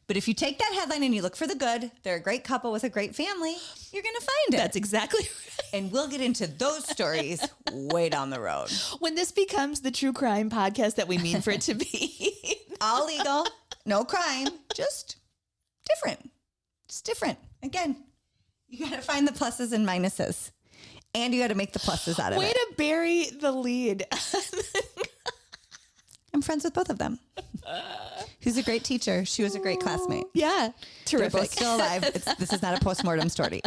But if you take that headline and you look for the good, they're a great couple with a great family, you're going to find it. That's exactly right. And we'll get into those stories way down the road. When this becomes the true crime podcast that we mean for it to be. All legal, no crime, just different. Just different. Again, you got to find the pluses and minuses. And you got to make the pluses out of it. Way to bury the lead. I'm friends with both of them. He's a great teacher. She was a great classmate. Yeah. Terrific. They're both still alive. This is not a postmortem story.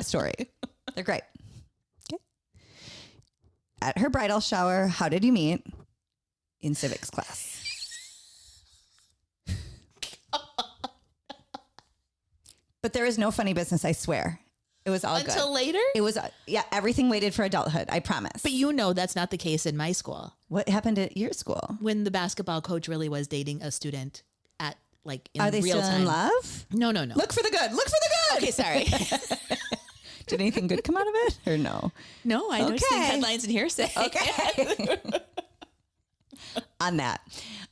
They're great. Okay. At her bridal shower, how did you meet? In civics class. But there is no funny business, I swear. It was all good. Until later? It was, everything waited for adulthood, I promise. But you know that's not the case in my school. What happened at your school? When the basketball coach really was dating a student at like in Are they real still time. in love? No. Look for the good. Look for the good. Okay, sorry. Did anything good come out of it or no? No, I know headlines and hearsay. Okay. On that,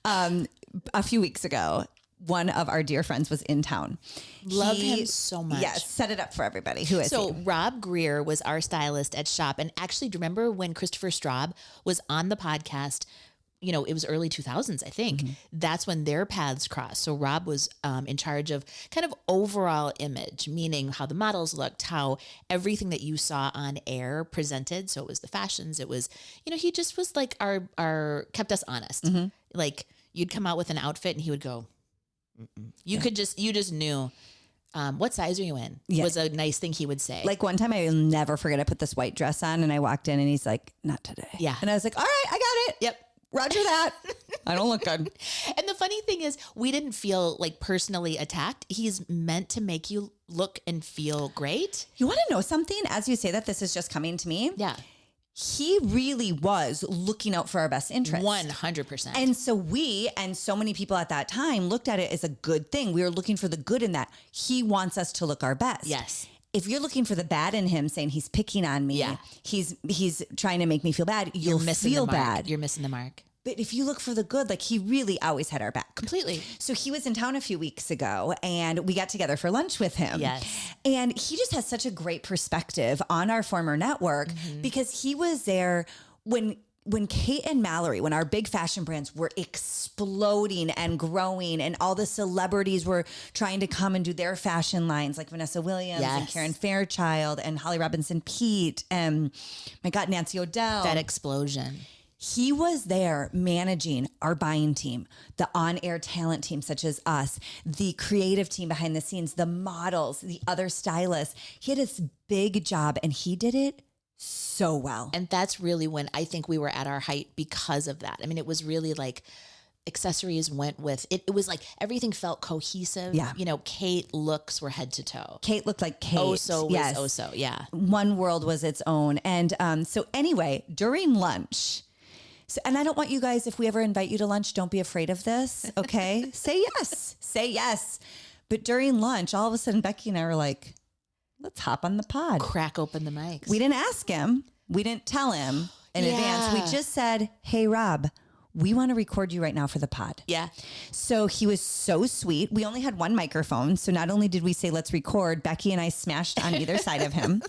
a few weeks ago, one of our dear friends was in town. Love him so much. Yes, set it up for everybody. Who is So he? Robb Grier was our stylist at Shop. And actually, do you remember when Christopher Straub was on the podcast? You know, it was early 2000s, I think. That's when their paths crossed. So Robb was in charge of kind of overall image, meaning how the models looked, how everything that you saw on air presented. So it was the fashions. It was, you know, he just was like our kept us honest. Like you'd come out with an outfit and he would go, you just knew. What size are you in? Was a nice thing he would say. Like one time I'll never forget, I put this white dress on and I walked in and he's like, not today. Yeah. And I was like, all right, I got it. Yep. Roger that. I don't look good. And the funny thing is, we didn't feel like personally attacked. He's meant to make you look and feel great. You want to know something? As you say that, this is just coming to me. Yeah. He really was looking out for our best interest. 100%. And so we and so many people at that time looked at it as a good thing. We were looking for the good in that. He wants us to look our best. Yes. If you're looking for the bad in him, saying he's picking on me, he's trying to make me feel bad, you'll feel bad. You're missing the mark. But if you look for the good, like he really always had our back. Completely. So he was in town a few weeks ago and we got together for lunch with him. Yes. And he just has such a great perspective on our former network because he was there when Kate and Mallory, when our big fashion brands were exploding and growing and all the celebrities were trying to come and do their fashion lines like Vanessa Williams and Karen Fairchild and Holly Robinson Peete and my God, Nancy O'Dell. That explosion. He was there managing our buying team, the on-air talent team, such as us, the creative team behind the scenes, the models, the other stylists. He had this big job and he did it so well. And that's really when I think we were at our height because of that. I mean, it was really like accessories went with it. It was like everything felt cohesive. Yeah. You know, Kate looks were head to toe. Kate looked like Kate. Oso was Oso. Yeah. One world was its own. And so anyway, during lunch, and I don't want you guys, if we ever invite you to lunch, don't be afraid of this. Okay. Say yes. Say yes. But during lunch, all of a sudden, Becky and I were like, let's hop on the pod. Crack open the mics. We didn't ask him. We didn't tell him in advance. We just said, hey, Rob, we want to record you right now for the pod. Yeah. So he was so sweet. We only had one microphone. So not only did we say, let's record, Becky and I smashed on either side of him.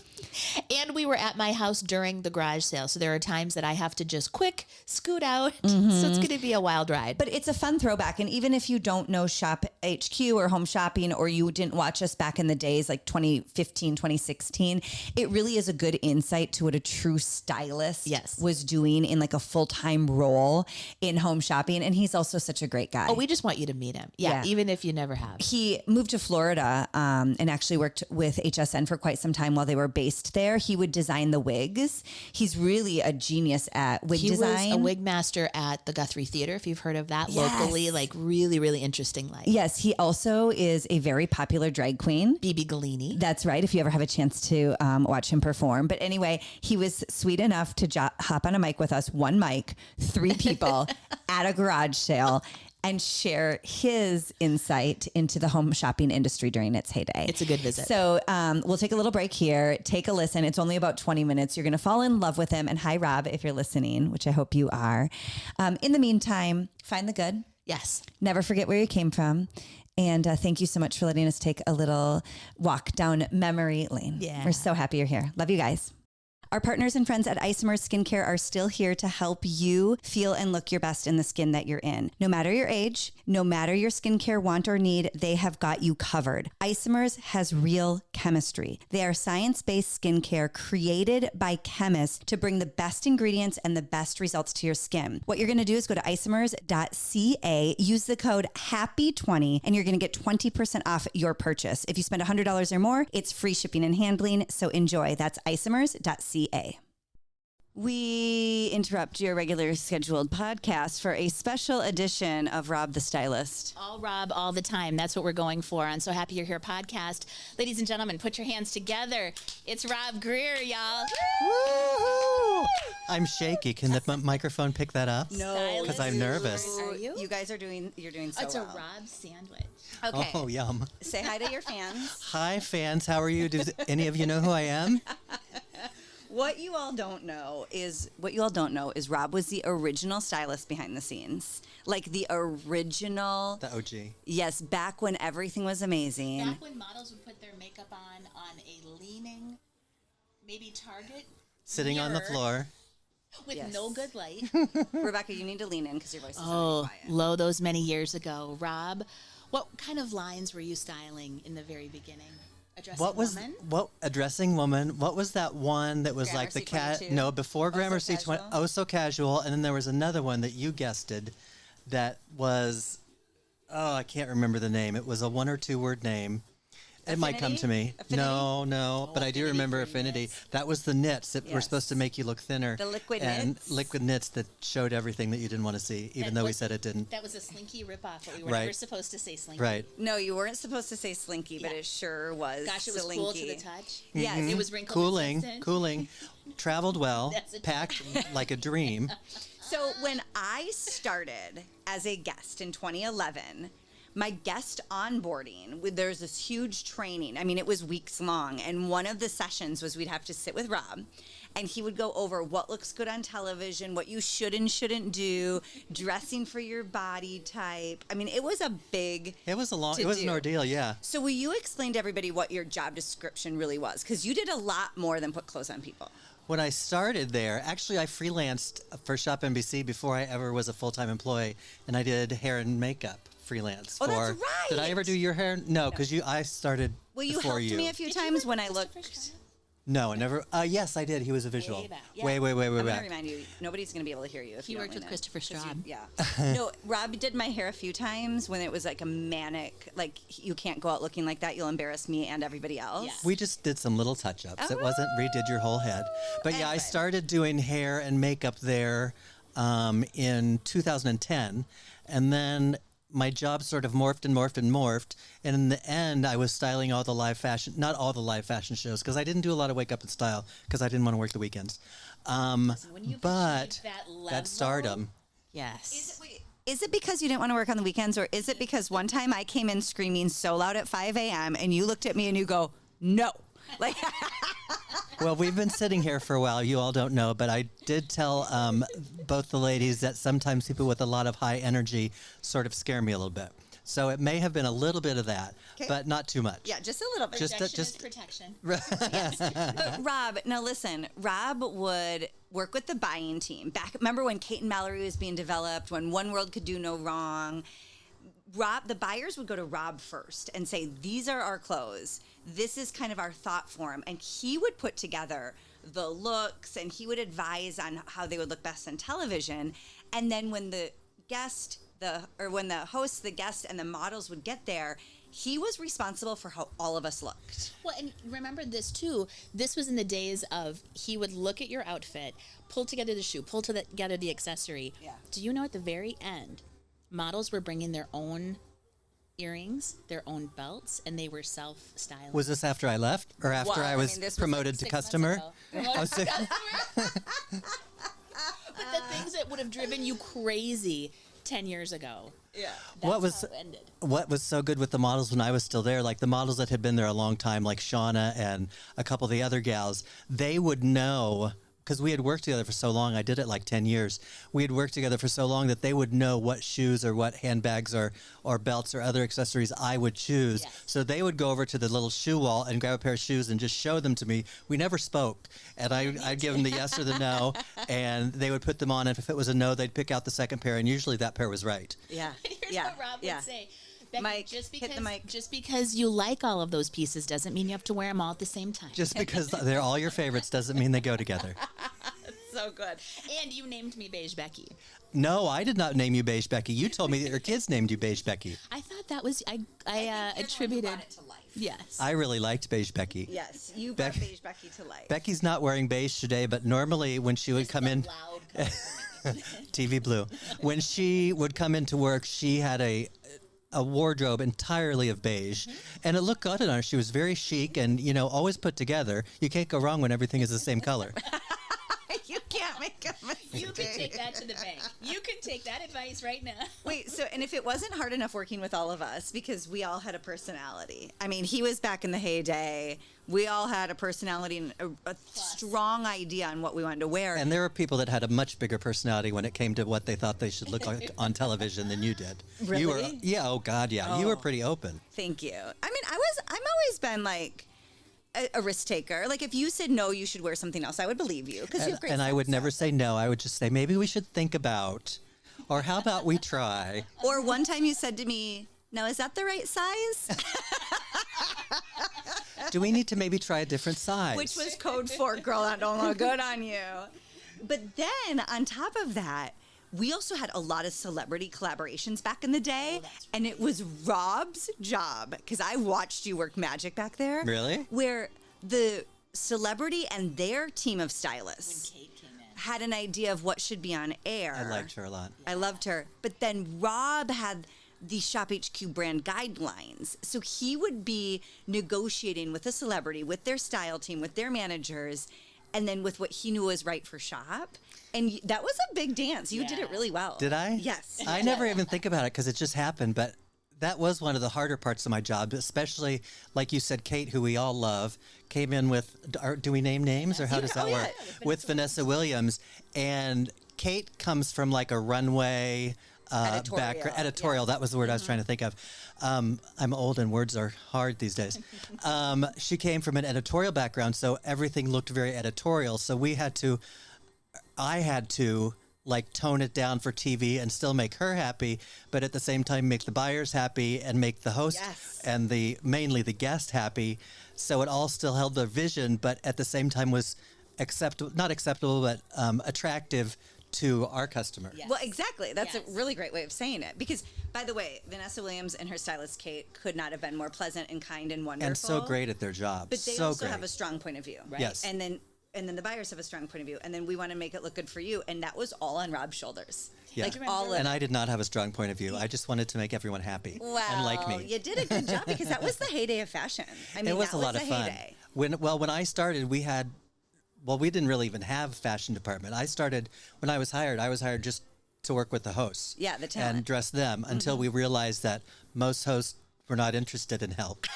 And we were at my house during the garage sale. So there are times that I have to just quick scoot out. So it's going to be a wild ride. But it's a fun throwback. And even if you don't know Shop HQ or home shopping, or you didn't watch us back in the days like 2015, 2016, it really is a good insight to what a true stylist was doing in like a full-time role in home shopping. And he's also such a great guy. Oh, we just want you to meet him. Yeah. Even if you never have. He moved to Florida and actually worked with HSN for quite some time while they were based there. He would design the wigs. He's really a genius at wig design. He was a wig master at the Guthrie Theater, if you've heard of that locally, like really, really interesting life. Yes. He also is a very popular drag queen. BB Galini. That's right. If you ever have a chance to watch him perform. But anyway, he was sweet enough to hop on a mic with us, one mic, 3 people at a garage sale, and share his insight into the home shopping industry during its heyday. It's a good visit. So we'll take a little break here. Take a listen. It's only about 20 minutes. You're going to fall in love with him. And hi, Rob, if you're listening, which I hope you are. In the meantime, find the good. Yes. Never forget where you came from. And thank you so much for letting us take a little walk down memory lane. Yeah. We're so happy you're here. Love you guys. Our partners and friends at Isomer Skincare are still here to help you feel and look your best in the skin that you're in. No matter your age, no matter your skincare want or need, they have got you covered. Isomers has real chemistry. They are science-based skincare created by chemists to bring the best ingredients and the best results to your skin. What you're going to do is go to isomers.ca, use the code HAPPY20, and you're going to get 20% off your purchase. If you spend $100 or more, it's free shipping and handling, so enjoy. That's isomers.ca. We interrupt your regular scheduled podcast for a special edition of Robb the Stylist. All Rob, all the time. That's what we're going for on So Happy You're Here podcast. Ladies and gentlemen, put your hands together. It's Robb Grier, y'all. Woo-hoo! I'm shaky. Can the microphone pick that up? No, because I'm nervous. Are you? You guys are doing. You're doing so It's well. a Robb sandwich. Okay. Oh, yum. Say hi to your fans. Hi, fans. How are you? Does any of you know who I am? What you all don't know is Robb was the original stylist behind the scenes. Like the original. The OG. Yes, back when everything was amazing. Back when models would put their makeup on a leaning, maybe Target. Sitting on the mirror floor. with no good light. Rebecca, you need to lean in because your voice is Oh, quiet. lo, those many years ago. Rob, what kind of lines were you styling in the very beginning? Addressing woman? What was that one that was like the Gramercy cat? 22? No, before Gramercy Casual? 20. Oh, so casual. And then there was another one that you guested that was, I can't remember the name. It was a 1 or 2 word name. It might come to me. Affinity? No, but I do Affinity remember for Affinity. knits. That was the knits that were Yes. supposed to make you look thinner. The liquid and knits? liquid knits that showed everything that you didn't want to see, even though we said it didn't. That was a Slinky ripoff, but we were Right. never supposed to say Slinky. Right. No, you weren't supposed to say slinky, but Yeah. it sure was. Gosh, it was slinky. cool to the touch. Yes. It was wrinkle resistant. Cooling. Traveled well. That's a- Packed like a dream. So when I started as a guest in 2011, my guest onboarding, there's this huge training. I mean, it was weeks long. And one of the sessions was we'd have to sit with Robb and he would go over what looks good on television, what you should and shouldn't do, dressing for your body type. I mean, it was a big It was to it was an do. ordeal, yeah. So will you explain to everybody what your job description really was? Because you did a lot more than put clothes on people. When I started there, actually I freelanced for ShopNBC before I ever was a full-time employee, and I did hair and makeup freelance. Oh, that's right. Did I ever do your hair? No, because I started Well, you before helped you. me a few Did you times work when with I looked. Christopher Strand? No, I never. Yes, I did. He was a visual. Way back, yeah. Way I'm going to back. remind you, nobody's going to be able to hear you if He you don't worked lean with in. Christopher 'Cause you- Straub. Yeah. No, Robb did my hair a few times when it was like a manic, like you can't go out looking like that. You'll embarrass me and everybody else. Yeah. We just did some little touch-ups. It wasn't redid your whole head. But yeah, I Anyway. started doing hair and makeup there in 2010, and then my job sort of morphed and morphed and morphed. And in the end, I was styling all the live fashion, not all the live fashion shows, because I didn't do a lot of wake up and style because I didn't want to work the weekends. When you've But achieved that level, that stardom. Yes. Is it because you didn't want to work on the weekends, or is it because one time I came in screaming so loud at 5 a.m. and you looked at me and you go, no? Like, Well, we've been sitting here for a while. You all don't know, but I did tell both the ladies that sometimes people with a lot of high energy sort of scare me a little bit. So it may have been a little bit of that, Okay. but not too much. yeah, just a little bit. Protection just- is protection. But Robb, now listen, Robb would work with the buying team. Remember when Kate and Mallory was being developed, when One World Could Do No Wrong? The buyers would go to Robb first and say, these are our clothes. This is kind of our thought form. And he would put together the looks and he would advise on how they would look best on television. And then when the when the host, the guest, and the models would get there, he was responsible for how all of us looked. Well, and remember this too. This was in the days of he would look at your outfit, pull together the shoe, pull together the accessory. Yeah. Do you know at the very end, models were bringing their own earrings, their own belts, and they were self-styling. Was this after I left or after Well, I I was mean, this was promoted like to 6 months customer? ago. I was sick- But the things that would have driven you crazy 10 years ago. Yeah. What was how it ended. what was so good with the models when I was still there, like the models that had been there a long time, like Shauna and a couple of the other gals, they would know, because we had worked together for so long. I did it like 10 years. We had worked together for so long that they would know what shoes or what handbags or belts or other accessories I would choose. Yes. So they would go over to the little shoe wall and grab a pair of shoes and just show them to me. We never spoke. And I'd give them the yes or the no, and they would put them on. And if it was a no, they'd pick out the second pair, and usually that pair was right. Yeah. Here's yeah. what Robb yeah. would say. Becky, Mike, just hit because, the mic. just because you like all of those pieces doesn't mean you have to wear them all at the same time. Just because they're all your favorites doesn't mean they go together. So good. And you named me Beige Becky. No, I did not name you Beige Becky. You told me that your kids named you Beige Becky. I thought that was I attributed. to life. Yes. I really liked Beige Becky. Yes, you brought Becky- Beige Becky to life. Becky's not wearing beige today, but normally when she would come in, Loud color for me. TV blue, when she would come into work, she had a wardrobe entirely of beige, and it looked good on her. She was very chic and, always put together. You can't go wrong when everything is the same color. You can't make a mistake. You can take that to the bank. You can take that advice right now. Wait, so, and if it wasn't hard enough working with all of us, because we all had a personality. I mean, he was back in the heyday. We all had a personality and a strong idea on what we wanted to wear. And there were people that had a much bigger personality when it came to what they thought they should look like on television than you did. Really? You were, yeah, oh God, yeah. You were pretty open. Thank you. I mean, I've always been like a risk taker. Like if you said no, you should wear something else, I would believe you because you have great And I sense. would never say no. I would just say, maybe we should think about, or how about we try? Or one time you said to me, "Now, is that the right size?" Do we need to maybe try a different size? Which was code for, girl, that don't look good on you. But then on top of that, we also had a lot of celebrity collaborations back in the day. And it was Robb's job, because I watched you work magic back there. Really? Where the celebrity and their team of stylists Kate came in. had an idea of what should be on air. I liked her a lot. I loved her. But then Robb had the Shop HQ brand guidelines. So he would be negotiating with a celebrity, with their style team, with their managers, and then with what he knew was right for Shop. And that was a big dance. You did it really well. Did I? Yes. I never even think about it because it just happened. But that was one of the harder parts of my job, especially, like you said, Kate, who we all love, came in with, do we name names or how does that work? With Vanessa Williams. And Kate comes from like a runway editorial. That was the word I was trying to think of. I'm old and words are hard these days. She came from an editorial background, so everything looked very editorial. So I had to like tone it down for TV and still make her happy, but at the same time make the buyers happy and make the host and mainly the guest happy. So it all still held their vision, but at the same time was not acceptable, but attractive to our customer. Yes. Well, exactly. That's a really great way of saying it. Because, by the way, Vanessa Williams and her stylist, Kate, could not have been more pleasant and kind and wonderful. And so great at their job. But they also have a strong point of view. Right? Yes. And then the buyers have a strong point of view. And then we want to make it look good for you. And that was all on Rob's shoulders. Yeah. Like and I did not have a strong point of view. I just wanted to make everyone happy and like me. You did a good job because that was the heyday of fashion. I mean, it was a lot of fun. Heyday. When I started, we didn't really even have a fashion department. When I was hired just to work with the hosts. Yeah, the talent. And dress them until we realized that most hosts were not interested in help.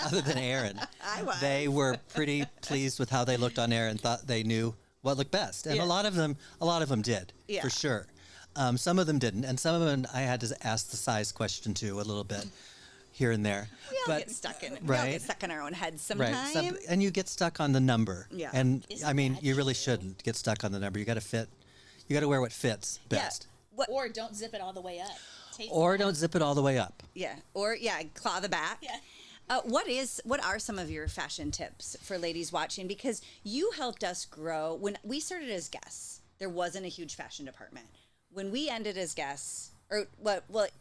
Other than Erin. I was. They were pretty pleased with how they looked on air and thought they knew what looked best. And a lot of them did, for sure. Some of them didn't. And some of them I had to ask the size question to a little bit. Here and there. We all get stuck in our own heads sometimes. Right. And you get stuck on the number. Yeah. And I mean, you really shouldn't get stuck on the number. You got to fit. You got to wear what fits best. Yeah. Or don't zip it all the way up. Don't zip it all the way up. Yeah. Or claw the back. Yeah. What are some of your fashion tips for ladies watching? Because you helped us grow. When we started as guests, there wasn't a huge fashion department. When we ended as guests,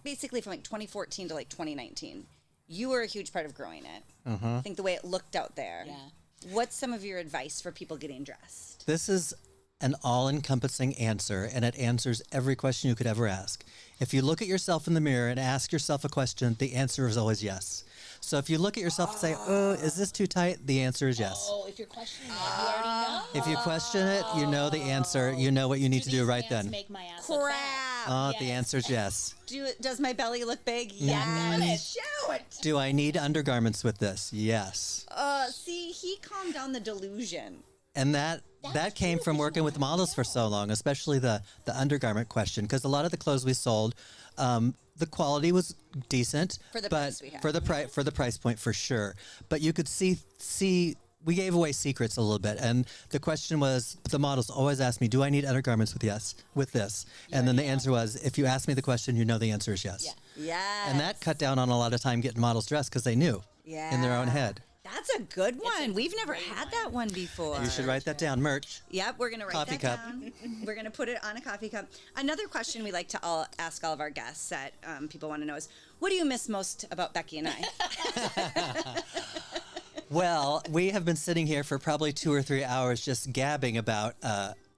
basically from like 2014 to like 2019, you were a huge part of growing it. I think the way it looked out there. Yeah. What's some of your advice for people getting dressed? This is an all-encompassing answer, and it answers every question you could ever ask. If you look at yourself in the mirror and ask yourself a question, the answer is always yes. So if you look at yourself and say, "Oh, is this too tight?" The answer is yes. Oh, if you're questioning that, you already know. If you question it, you know the answer. You know what you need to do right then. Make my ass look fat. Oh, the answer is yes. Does my belly look big? Yes. Show it. Do I need undergarments with this? Yes. See, he calmed down the delusion. And that came from working with models for so long, especially the undergarment question, because a lot of the clothes we sold, the quality was decent For the price we had. for the price point for sure. But you could see we gave away secrets a little bit, and the question was, the models always asked me, "Do I need undergarments with this?" And then the answer was, if you ask me the question, you know the answer is yes. Yeah. And that cut down on a lot of time getting models dressed because they knew in their own head. That's a good one. We've never had that one before. You should write that down. Merch. Yep, we're going to write Coffee that cup. down. We're going to put it on a coffee cup. Another question we like to ask all of our guests that people want to know is, what do you miss most about Becky and I? Well, we have been sitting here for probably 2 or 3 hours just gabbing about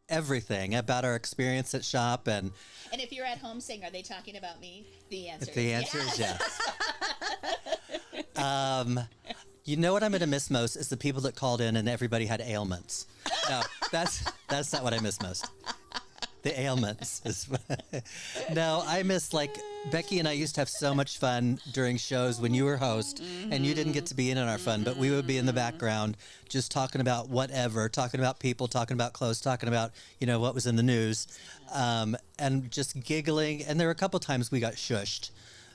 everything, about our experience at Shop. And if you're at home saying, are they talking about me? The answer is yes. You know what I'm going to miss most is the people that called in and everybody had ailments. No, that's not what I miss most. The ailments. No, I miss, like, Becky and I used to have so much fun during shows when you were host, and you didn't get to be in on our fun, but we would be in the background just talking about whatever, talking about people, talking about clothes, talking about, what was in the news, and just giggling. And there were a couple times we got shushed.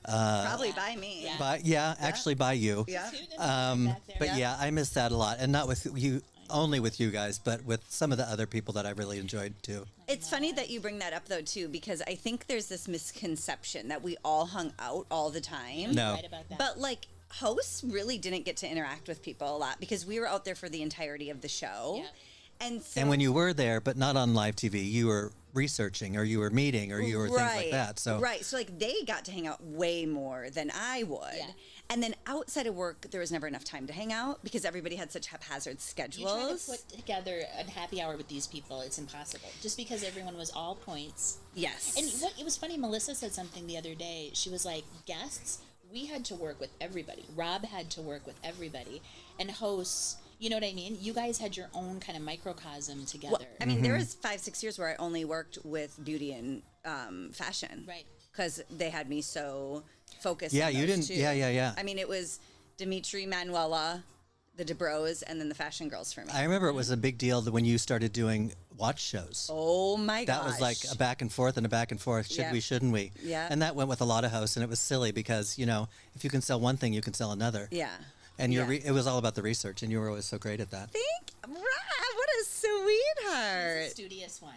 Probably by me. Actually by you. Yeah. But yeah, I miss that a lot, and not with you. Only with you guys, but with some of the other people that I really enjoyed too. It's funny that you bring that up though too, because I think there's this misconception that we all hung out all the time. No. Right about that. But like hosts really didn't get to interact with people a lot because we were out there for the entirety of the show. Yeah. And when you were there, but not on live TV, you were researching or you were meeting or you were things like that. So so like they got to hang out way more than I would. Yeah. And then outside of work, there was never enough time to hang out because everybody had such haphazard schedules. You try to put together a happy hour with these people, it's impossible. Just because everyone was all points. Yes. And it was funny, Melissa said something the other day. She was like, guests, we had to work with everybody. Rob had to work with everybody. And hosts, you know what I mean? You guys had your own kind of microcosm together. Well, I mean, there was 5-6 years where I only worked with beauty and fashion. Right. Because they had me so focused. Yeah, on you those didn't. two. Yeah. I mean, it was Dimitri, Manuela, the DeBros, and then the fashion girls for me. I remember it was a big deal that when you started doing watch shows. Oh my gosh. That was like a back and forth and a back and forth. Should we, shouldn't we? Yeah. And that went with a lot of hosts, and it was silly because, if you can sell one thing, you can sell another. Yeah. And it was all about the research, and you were always so great at that. Rob, what a sweetheart. She's a studious one.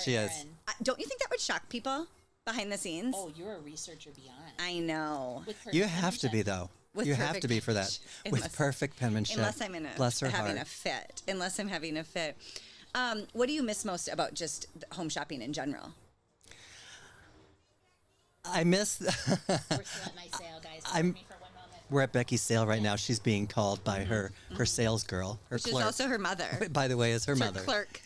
She is. Erin. Don't you think that would shock people behind the scenes? Oh, you're a researcher beyond. I know. With perfect You have to be, penmanship. though. With You have perfect to be for that. penmanship. With perfect penmanship. Unless I'm Bless her having heart. a fit. Unless I'm having a fit. What do you miss most about just home shopping in general? I miss. We're still at my sale, guys. Hold me for 1 moment. We're at Becky's sale right now. She's being called by her sales girl, her Which is clerk. also her mother. By the way, is her Her mother. clerk.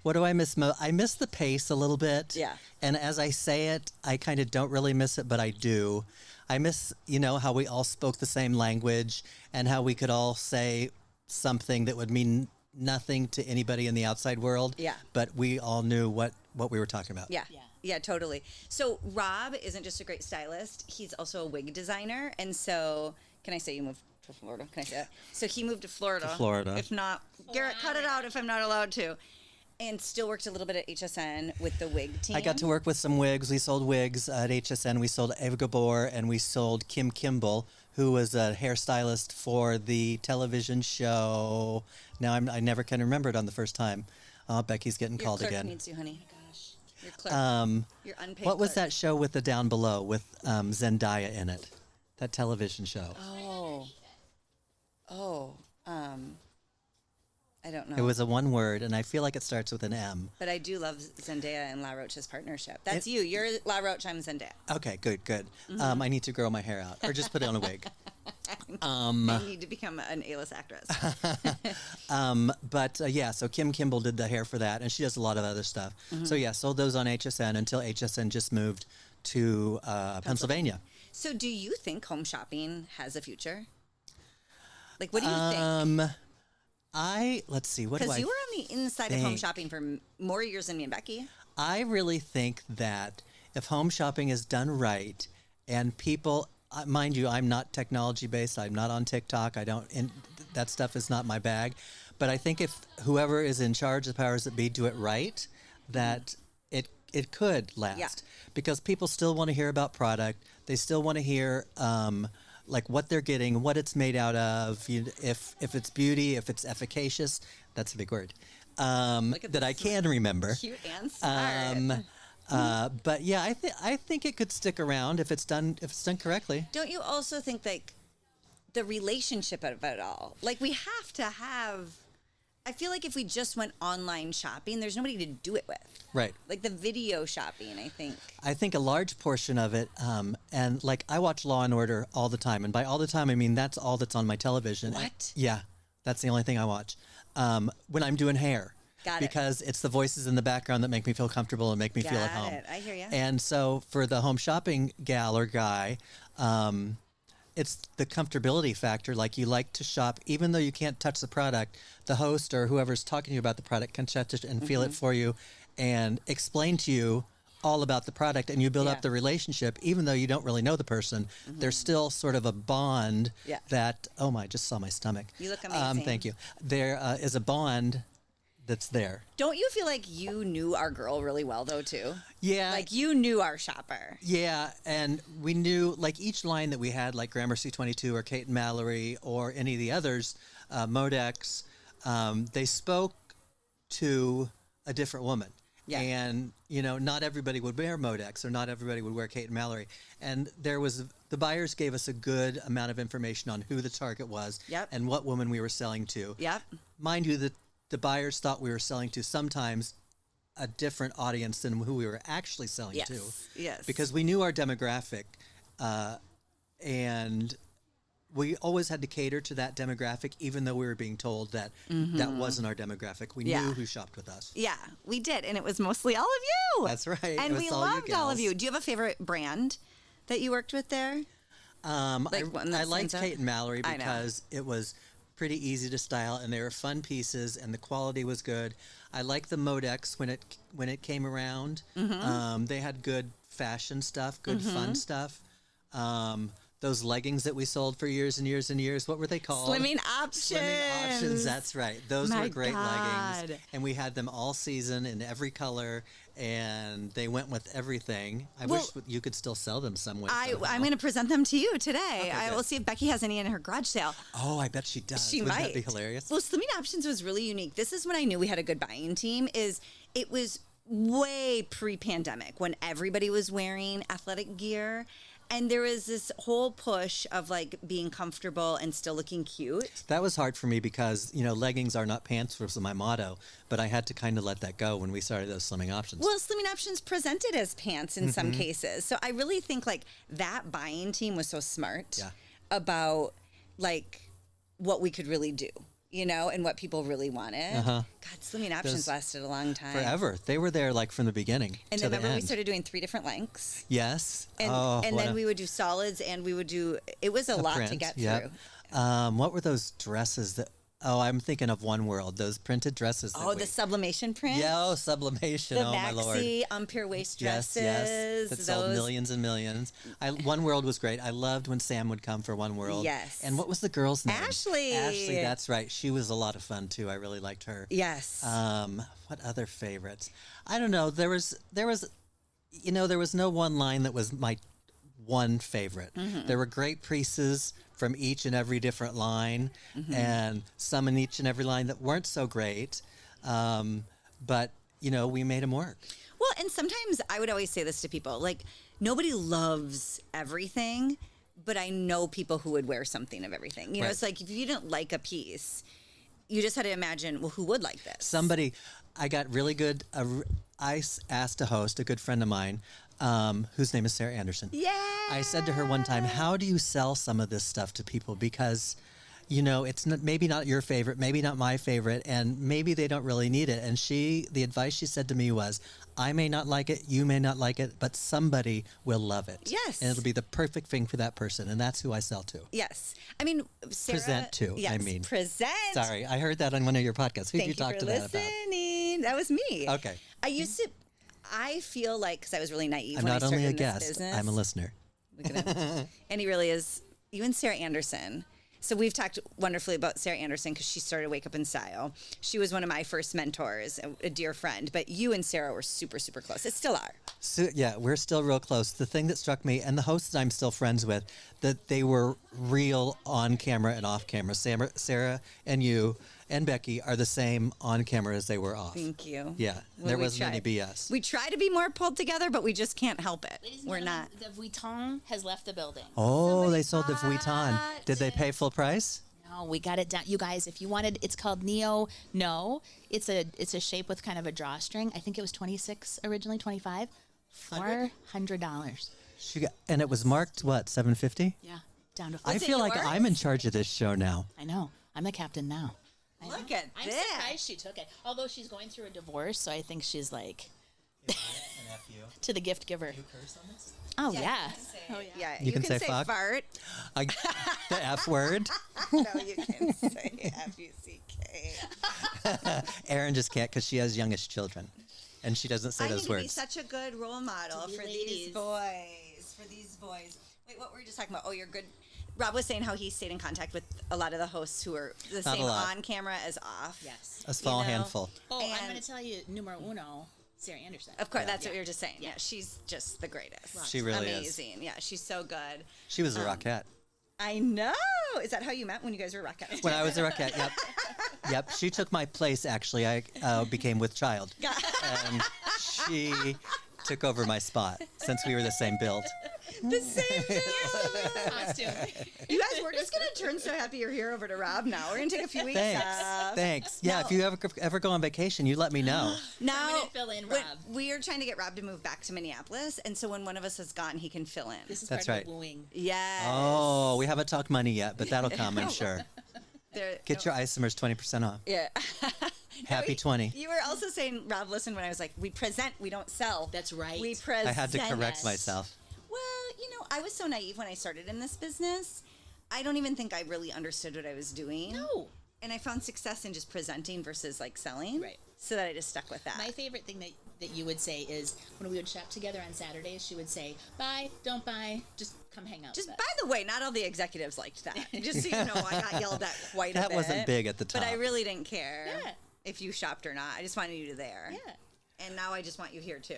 What do I miss most? I miss the pace a little bit. Yeah. And as I say it, I kind of don't really miss it, but I do. I miss, how we all spoke the same language and how we could all say something that would mean nothing to anybody in the outside world. Yeah. But we all knew what we were talking about. Yeah. Yeah. Yeah, totally. So Rob isn't just a great stylist; he's also a wig designer. And so, can I say you moved to Florida? Can I say that? So he moved to Florida. Florida. If not, Garrett, cut it out if I'm not allowed to. And still worked a little bit at HSN with the wig team. I got to work with some wigs. We sold wigs at HSN. We sold Eva Gabor and we sold Kim Kimball, who was a hairstylist for the television show. Now I never can remember it on the first time. Becky's getting Your called clerk again. needs you, honey. Oh my gosh. Your clerk. Your unpaid What was clerk. that show with the Down Below with Zendaya in it? That television show. I don't know. It was a one word, and I feel like it starts with an M. But I do love Zendaya and La Roche's partnership. That's you. You're La Roche. I'm Zendaya. Okay, good. I need to grow my hair out, or just put it on a wig. I need to become an A-list actress. So Kim Kimball did the hair for that, and she does a lot of other stuff. So sold those on HSN until HSN just moved to Pennsylvania. So do you think home shopping has a future? Like, what do you think? Let's see, what do I Because you were on the inside of home think? shopping for more years than me and Becky. I really think that if home shopping is done right and people, mind you, I'm not technology based. I'm not on TikTok. That stuff is not my bag. But I think if whoever is in charge, the powers that be, do it right, that it could last. Yeah. Because people still want to hear about product. They still want to hear like what they're getting, what it's made out of, if it's beauty, if it's efficacious. That's a big word. That I can remember. Cute and smart. But yeah, I think it could stick around if it's done correctly. Don't you also think, like, the relationship of it all? Like, we have to have... I feel like if we just went online shopping, there's nobody to do it with. Right. Like the video shopping, I think. I think a large portion of it, and like I watch Law and Order all the time, and by all the time I mean that's all that's on my television. What? Yeah, that's the only thing I watch when I'm doing hair. Got it. Because it's the voices in the background that make me feel comfortable and make me feel at home. Got it. I hear ya. And so for the home shopping gal or guy, it's the comfortability factor. Like you like to shop, even though you can't touch the product, the host or whoever's talking to you about the product can touch it and feel it for you and explain to you all about the product, and you build up the relationship, even though you don't really know the person. There's still sort of a bond that, oh my, I just saw my stomach. You look amazing. Thank you. There is a bond that's there. Don't you feel like you knew our girl really well, though, too? Yeah. Like, you knew our shopper. Yeah, and we knew, like, each line that we had, like Gramercy 22 or Kate and Mallory or any of the others, Modex, they spoke to a different woman. Yeah. And, you know, not everybody would wear Modex or not everybody would wear Kate and Mallory. And the buyers gave us a good amount of information on who the target was and what woman we were selling to. Yep. Mind you, the buyers thought we were selling to sometimes a different audience than who we were actually selling to. Yes. Because we knew our demographic, and we always had to cater to that demographic, even though we were being told that that wasn't our demographic. We knew who shopped with us. Yeah, we did, and it was mostly all of you. That's right. And we loved all of you. Do you have a favorite brand that you worked with there? I liked Kate and Mallory because it was pretty easy to style, and they were fun pieces, and the quality was good. I liked the Modex when it came around. They had good fashion stuff, good fun stuff. Those leggings that we sold for years and years and years, what were they called? Slimming Options. Slimming Options, that's right. Those were great God. leggings. And we had them all season in every color, and they went with everything. I wish you could still sell them somewhere. I'm going to present them to you today. Okay, I will see if Becky has any in her garage sale. Oh, I bet she does. She Wouldn't might. that be hilarious? Well, Slimming Options was really unique. This is when I knew we had a good buying team. It was way pre-pandemic when everybody was wearing athletic gear. And there was this whole push of like being comfortable and still looking cute. That was hard for me because, you know, leggings are not pants was my motto, but I had to kind of let that go when we started those Slimming Options. Well, Slimming Options presented as pants in some cases. So I really think like that buying team was so smart about like what we could really do. You know, and what people really wanted. God, Slimming Options lasted a long time. Forever. They were there like from the beginning. And to then remember the end. we started doing 3 different lengths? Yes. And then we would do solids, and we would do, it was a lot to get through. What were those dresses that, I'm thinking of One World, those printed dresses. The sublimation print? Yeah, sublimation, the my Lord. maxi umpire waist dresses. Yes. That sold millions and millions. One World was great. I loved when Sam would come for One World. Yes. And what was the girl's name? Ashley. Ashley, that's right. She was a lot of fun too. I really liked her. Yes. What other favorites? I don't know. There was no one line that was my one favorite. There were great pieces from each and every different line, and some in each and every line that weren't so great. But, you know, we made them work. Well, and sometimes I would always say this to people, like, nobody loves everything, but I know people who would wear something of everything. You know, it's like if you didn't like a piece, you just had to imagine, well, who would like this? I got really good. I asked a host, a good friend of mine, whose name is Sarah Anderson. Yeah. I said to her one time, how do you sell some of this stuff to people? Because, you know, it's maybe not your favorite, maybe not my favorite, and maybe they don't really need it. And the advice she said to me was, I may not like it, you may not like it, but somebody will love it. Yes. And it'll be the perfect thing for that person. And that's who I sell to. Yes. I mean, Sarah. Present to, yes, I mean. Present. Sorry, I heard that on one of your podcasts. Who did you talk to that about? Thank you for listening. That was me. Okay. I feel like, because I was really naive I'm when not I started only a in this guest, business. I'm a listener. Look at him. And he really is. You and Sarah Anderson. So we've talked wonderfully about Sarah Anderson because she started Wake Up in Style. She was one of my first mentors, a dear friend. But you and Sarah were super, super close. It still are. So, yeah, we're still real close. The thing that struck me, and the hosts I'm still friends with, that they were real on camera and off camera. Sarah and you and Becky are the same on camera as they were off. Thank you. Yeah, there wasn't any BS. We try to be more pulled together, but we just can't help it. We're not. The Vuitton has left the building. Oh, they sold the Vuitton. Did they pay full price? No, we got it down. You guys, if you wanted, it's called Neo. No, it's a shape with kind of a drawstring. I think it was 26 originally, 25. $400. And it was marked what, $750? Yeah, down to. I feel like I'm in charge of this show now. I know. I'm the captain now. Look at I'm this. surprised she took it. Although she's going through a divorce, so I think she's like. And to the gift giver. You curse on this? Oh, yeah. Yeah, You can say fuck? fart. The F word. No, you can say F-U-C-K. Erin just can't because she has youngish children, and she doesn't say I those need to be words. such a good role model To be for ladies. these boys. For these boys. Wait, what were we just talking about? Oh, you're good. Rob was saying how he stayed in contact with a lot of the hosts who are the Not a same lot. on camera as off. Yes. A small you know? handful. Oh, I'm And- going to tell you, numero uno, Sarah Anderson. Of course, that's Yeah. what you were just saying. Yeah, she's just the greatest. She really is. Amazing. Yeah, she's so good. She was a rockette. I know. Is that how you met when you guys were Rockette? When I was a rockette, yep. Yep, she took my place, actually. I became with child. And she took over my spot since we were the same build. The same thing. Costume. You guys, we're just going to turn so happy you're here over to Rob now. We're going to take a few weeks off. Thanks. Yeah, if you ever go on vacation, you let me know. Now, Permanent fill-in, Rob. we are trying to get Rob to move back to Minneapolis, and so when one of us is gone, he can fill in. This is That's part right. of the wooing. Yes. Oh, we haven't talked money yet, but that'll come, I'm sure. Get your isomers 20% off. Yeah. Happy 20. You were also saying, Rob, listen, when I was like, we present, we don't sell. That's right. We present. I had to correct myself. Well, I was so naive when I started in this business. I don't even think I really understood what I was doing. No. And I found success in just presenting versus like selling. Right. So that I just stuck with that. My favorite thing that you would say is when we would shop together on Saturdays, she would say, buy, don't buy, just come hang out Just with by us. the way, not all the executives liked that. Just so you know, I got yelled at quite a bit. That wasn't big at the But I top. really didn't care Yeah. if you shopped or not. I just wanted you there. Yeah. And now I just want you here too.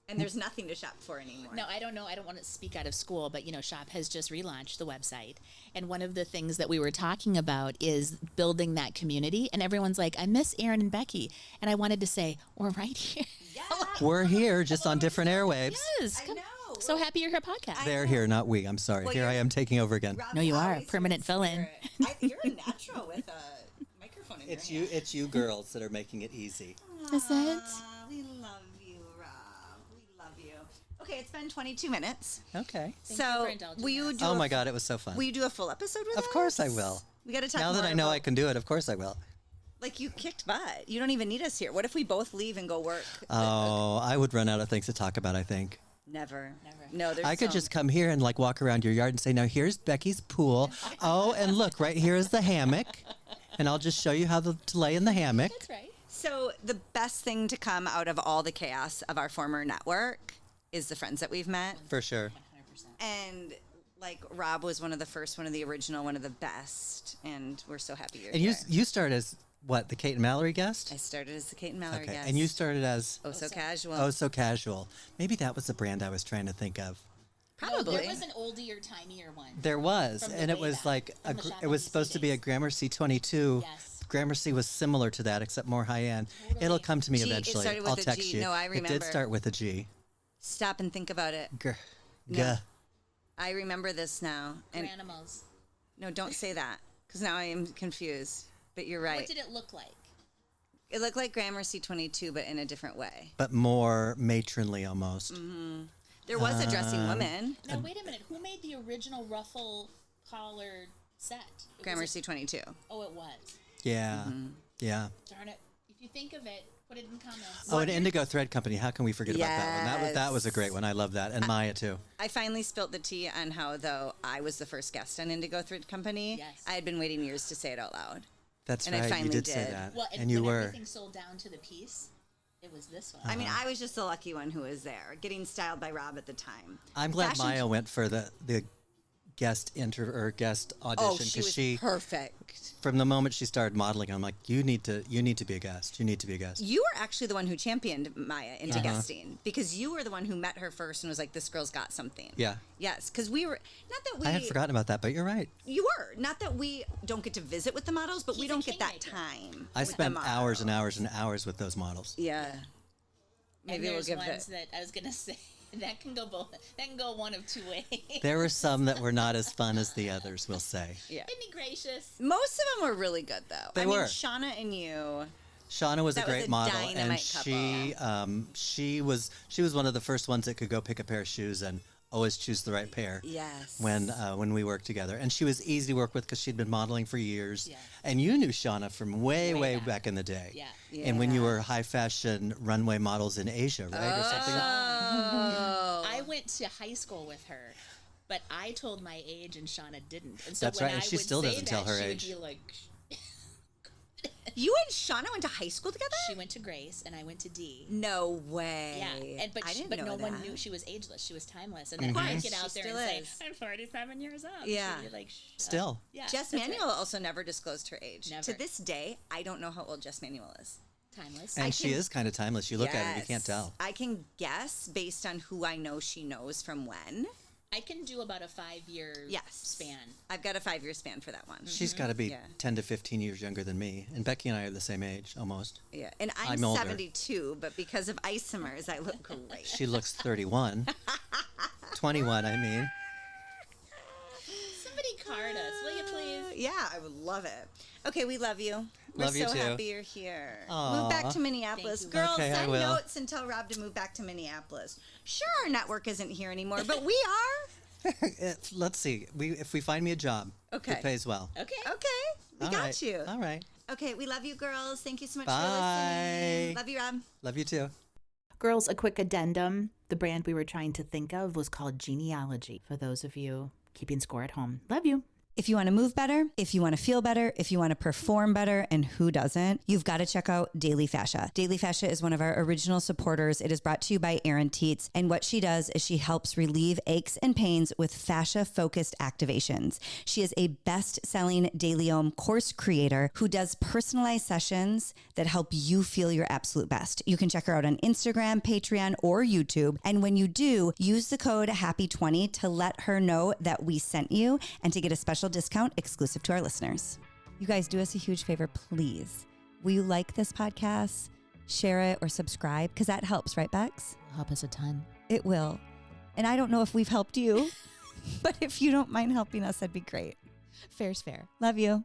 And there's nothing to shop for anymore. No, I don't know. I don't want to speak out of school, but Shop has just relaunched the website. And one of the things that we were talking about is building that community. And everyone's like, I miss Erin and Becky. And I wanted to say, we're right here. Yeah. We're here, just on different airwaves. Yes. I come- know. So happy you're here, podcast. They're here, not we. I'm sorry. Well, Here I you're- am taking over again. Rob's No, you are. always Permanent here in fill-in. spirit. You're a natural with a microphone in It's your you. hand. It's you girls that are making it easy. Is it? Aw, we love you, Rob. We love you. Okay, it's been 22 minutes. Okay. Thank you So for indulging will you us. do Oh a- my God, it was so fun. Will you do a full episode with us? Of course I will. We got to talk Now that more I know about- I can do it, of course I will. Like, you kicked butt. You don't even need us here. What if we both leave and go work? Oh, I would run out of things to talk about, I think. Never. Never. No, there's I could some- just come here and like walk around your yard and say, now here's Becky's pool. Oh, and look, right here is the hammock. And I'll just show you how to lay in the hammock. That's right. So the best thing to come out of all the chaos of our former network is the friends that we've met. For sure. 100%. And like Rob was one of the first, one of the original, one of the best. And we're so happy you're And here. you started as what, the Kate and Mallory guest? I started as the Kate and Mallory Okay. guest. And you started as Oh, so casual. Oh So Casual. Maybe that was the brand I was trying to think of. Probably. No, there was an older, timier one. There was, From the and it way was back, like from the it was ShopNBC supposed to be a days. Gramercy 22. Yes. Gramercy was similar to that, except more high end. Totally. It'll come to me G- it eventually. started with I'll a text G. you. No, I It remember. did start with a G. Stop and think about it. G. No. I remember this now. And Granimals. no, don't say that because now I am confused. But you're right. What did it look like? It looked like Gramercy 22, but in a different way. But more matronly almost. There was a dressing woman, Now, wait a minute. Who made the original ruffle collar set? It was Gramercy 22. oh, it was. Yeah. Yeah. Darn it. If you think of it, put it in comments. Oh, and Indigo Thread Company. How can we forget about that one? That was a great one. I love that. And Maya too. I finally spilt the tea on how, though, I was the first guest on Indigo Thread Company. Yes. I had been waiting years to say it out loud. That's And I right. You finally did say did. that. Well, and you when were. everything sold down to the piece, it was this one. I mean, I was just the lucky one who was there, getting styled by Rob at the time. I'm glad Fashion- Maya went for the guest guest audition Oh, she because was perfect. from the moment she started modeling, I'm like, you need to be a guest. You need to be a guest. You were actually the one who championed Maya into guesting because you were the one who met her first and was like, "This girl's got something." Yeah. Yes, because we were not that we. I had forgotten about that, but you're right. You were not that we don't get to visit with the models, but we He's a don't get that kingmaker. time. I with the spent hours and models. hours and hours with those models. Yeah. and Maybe we'll there's give ones it. that I was gonna say that can go both. That can go one of two ways. There were some that were not as fun as the others, we'll say. Yeah. Isn't he gracious? Most of them were really good, though. They I mean, were. Shauna and you. Shauna was a That was great a model, and dynamite couple. she was one of the first ones that could go pick a pair of shoes and always choose the right pair. Yes. When we worked together, and she was easy to work with because she'd been modeling for years. Yeah. And you knew Shauna from way back in the day. Yeah. And when you were high fashion runway models in Asia, right, or something. I went to high school with her, but I told my age and Shauna didn't. And so That's when right, and I she would still say doesn't tell that, her she age. would be like, You and Shauna went to high school together? she went to Grace and I went to D. No way. Yeah, I didn't but know no that. one knew she was ageless. She was timeless. And then Mm-hmm. I'd get out She there and still say, is. "I'm 47 years old." Yeah. She'd be like, Still. yeah. Jess that's Manuel right. also never disclosed her age. Never. To this day, I don't know how old Jess Manuel is. Timeless. And she is kind of timeless. You look at her, you Yes. can't tell. I can guess based on who I know she knows from when. I can do about a 5-year Yes. span. I've got a 5-year span for that one. She's got to be Yeah. 10 to 15 years younger than me. And Becky and I are the same age, almost. Yeah, and I'm I'm older. 72, but because of isomers, I look great. She looks 31. 21, I mean. Somebody card us, will you please? Yeah, I would love it. Okay, we love you. Love We're you so too. happy you're here. Aw. Move back to Minneapolis. Thank you. Girls, Okay, I send will. notes and tell Rob to move back to Minneapolis. Sure, our network isn't here anymore, but we are. Let's see. If we find me a job, Okay. it pays well. Okay. Okay, we All got right. you. All right. Okay, we love you, girls. Thank you so much Bye. for listening. Love you, Rob. Love you too. Girls, a quick addendum. The brand we were trying to think of was called Genealogy, for those of you keeping score at home. Love you. If you want to move better, if you want to feel better, if you want to perform better, and who doesn't, you've got to check out Daily Fascia. Daily Fascia is one of our original supporters. It is brought to you by Erin Teets. And what she does is she helps relieve aches and pains with fascia-focused activations. She is a best-selling DailyOM course creator who does personalized sessions that help you feel your absolute best. You can check her out on Instagram, Patreon, or YouTube. And when you do, use the code HAPPY20 to let her know that we sent you and to get a special discount exclusive to our listeners. You guys, do us a huge favor, please. Will you like this podcast, share it, or subscribe? Because that helps, right, Bex? Help us a ton. It will. And I don't know if we've helped you, but if you don't mind helping us, that'd be great. Fair's fair. Love you.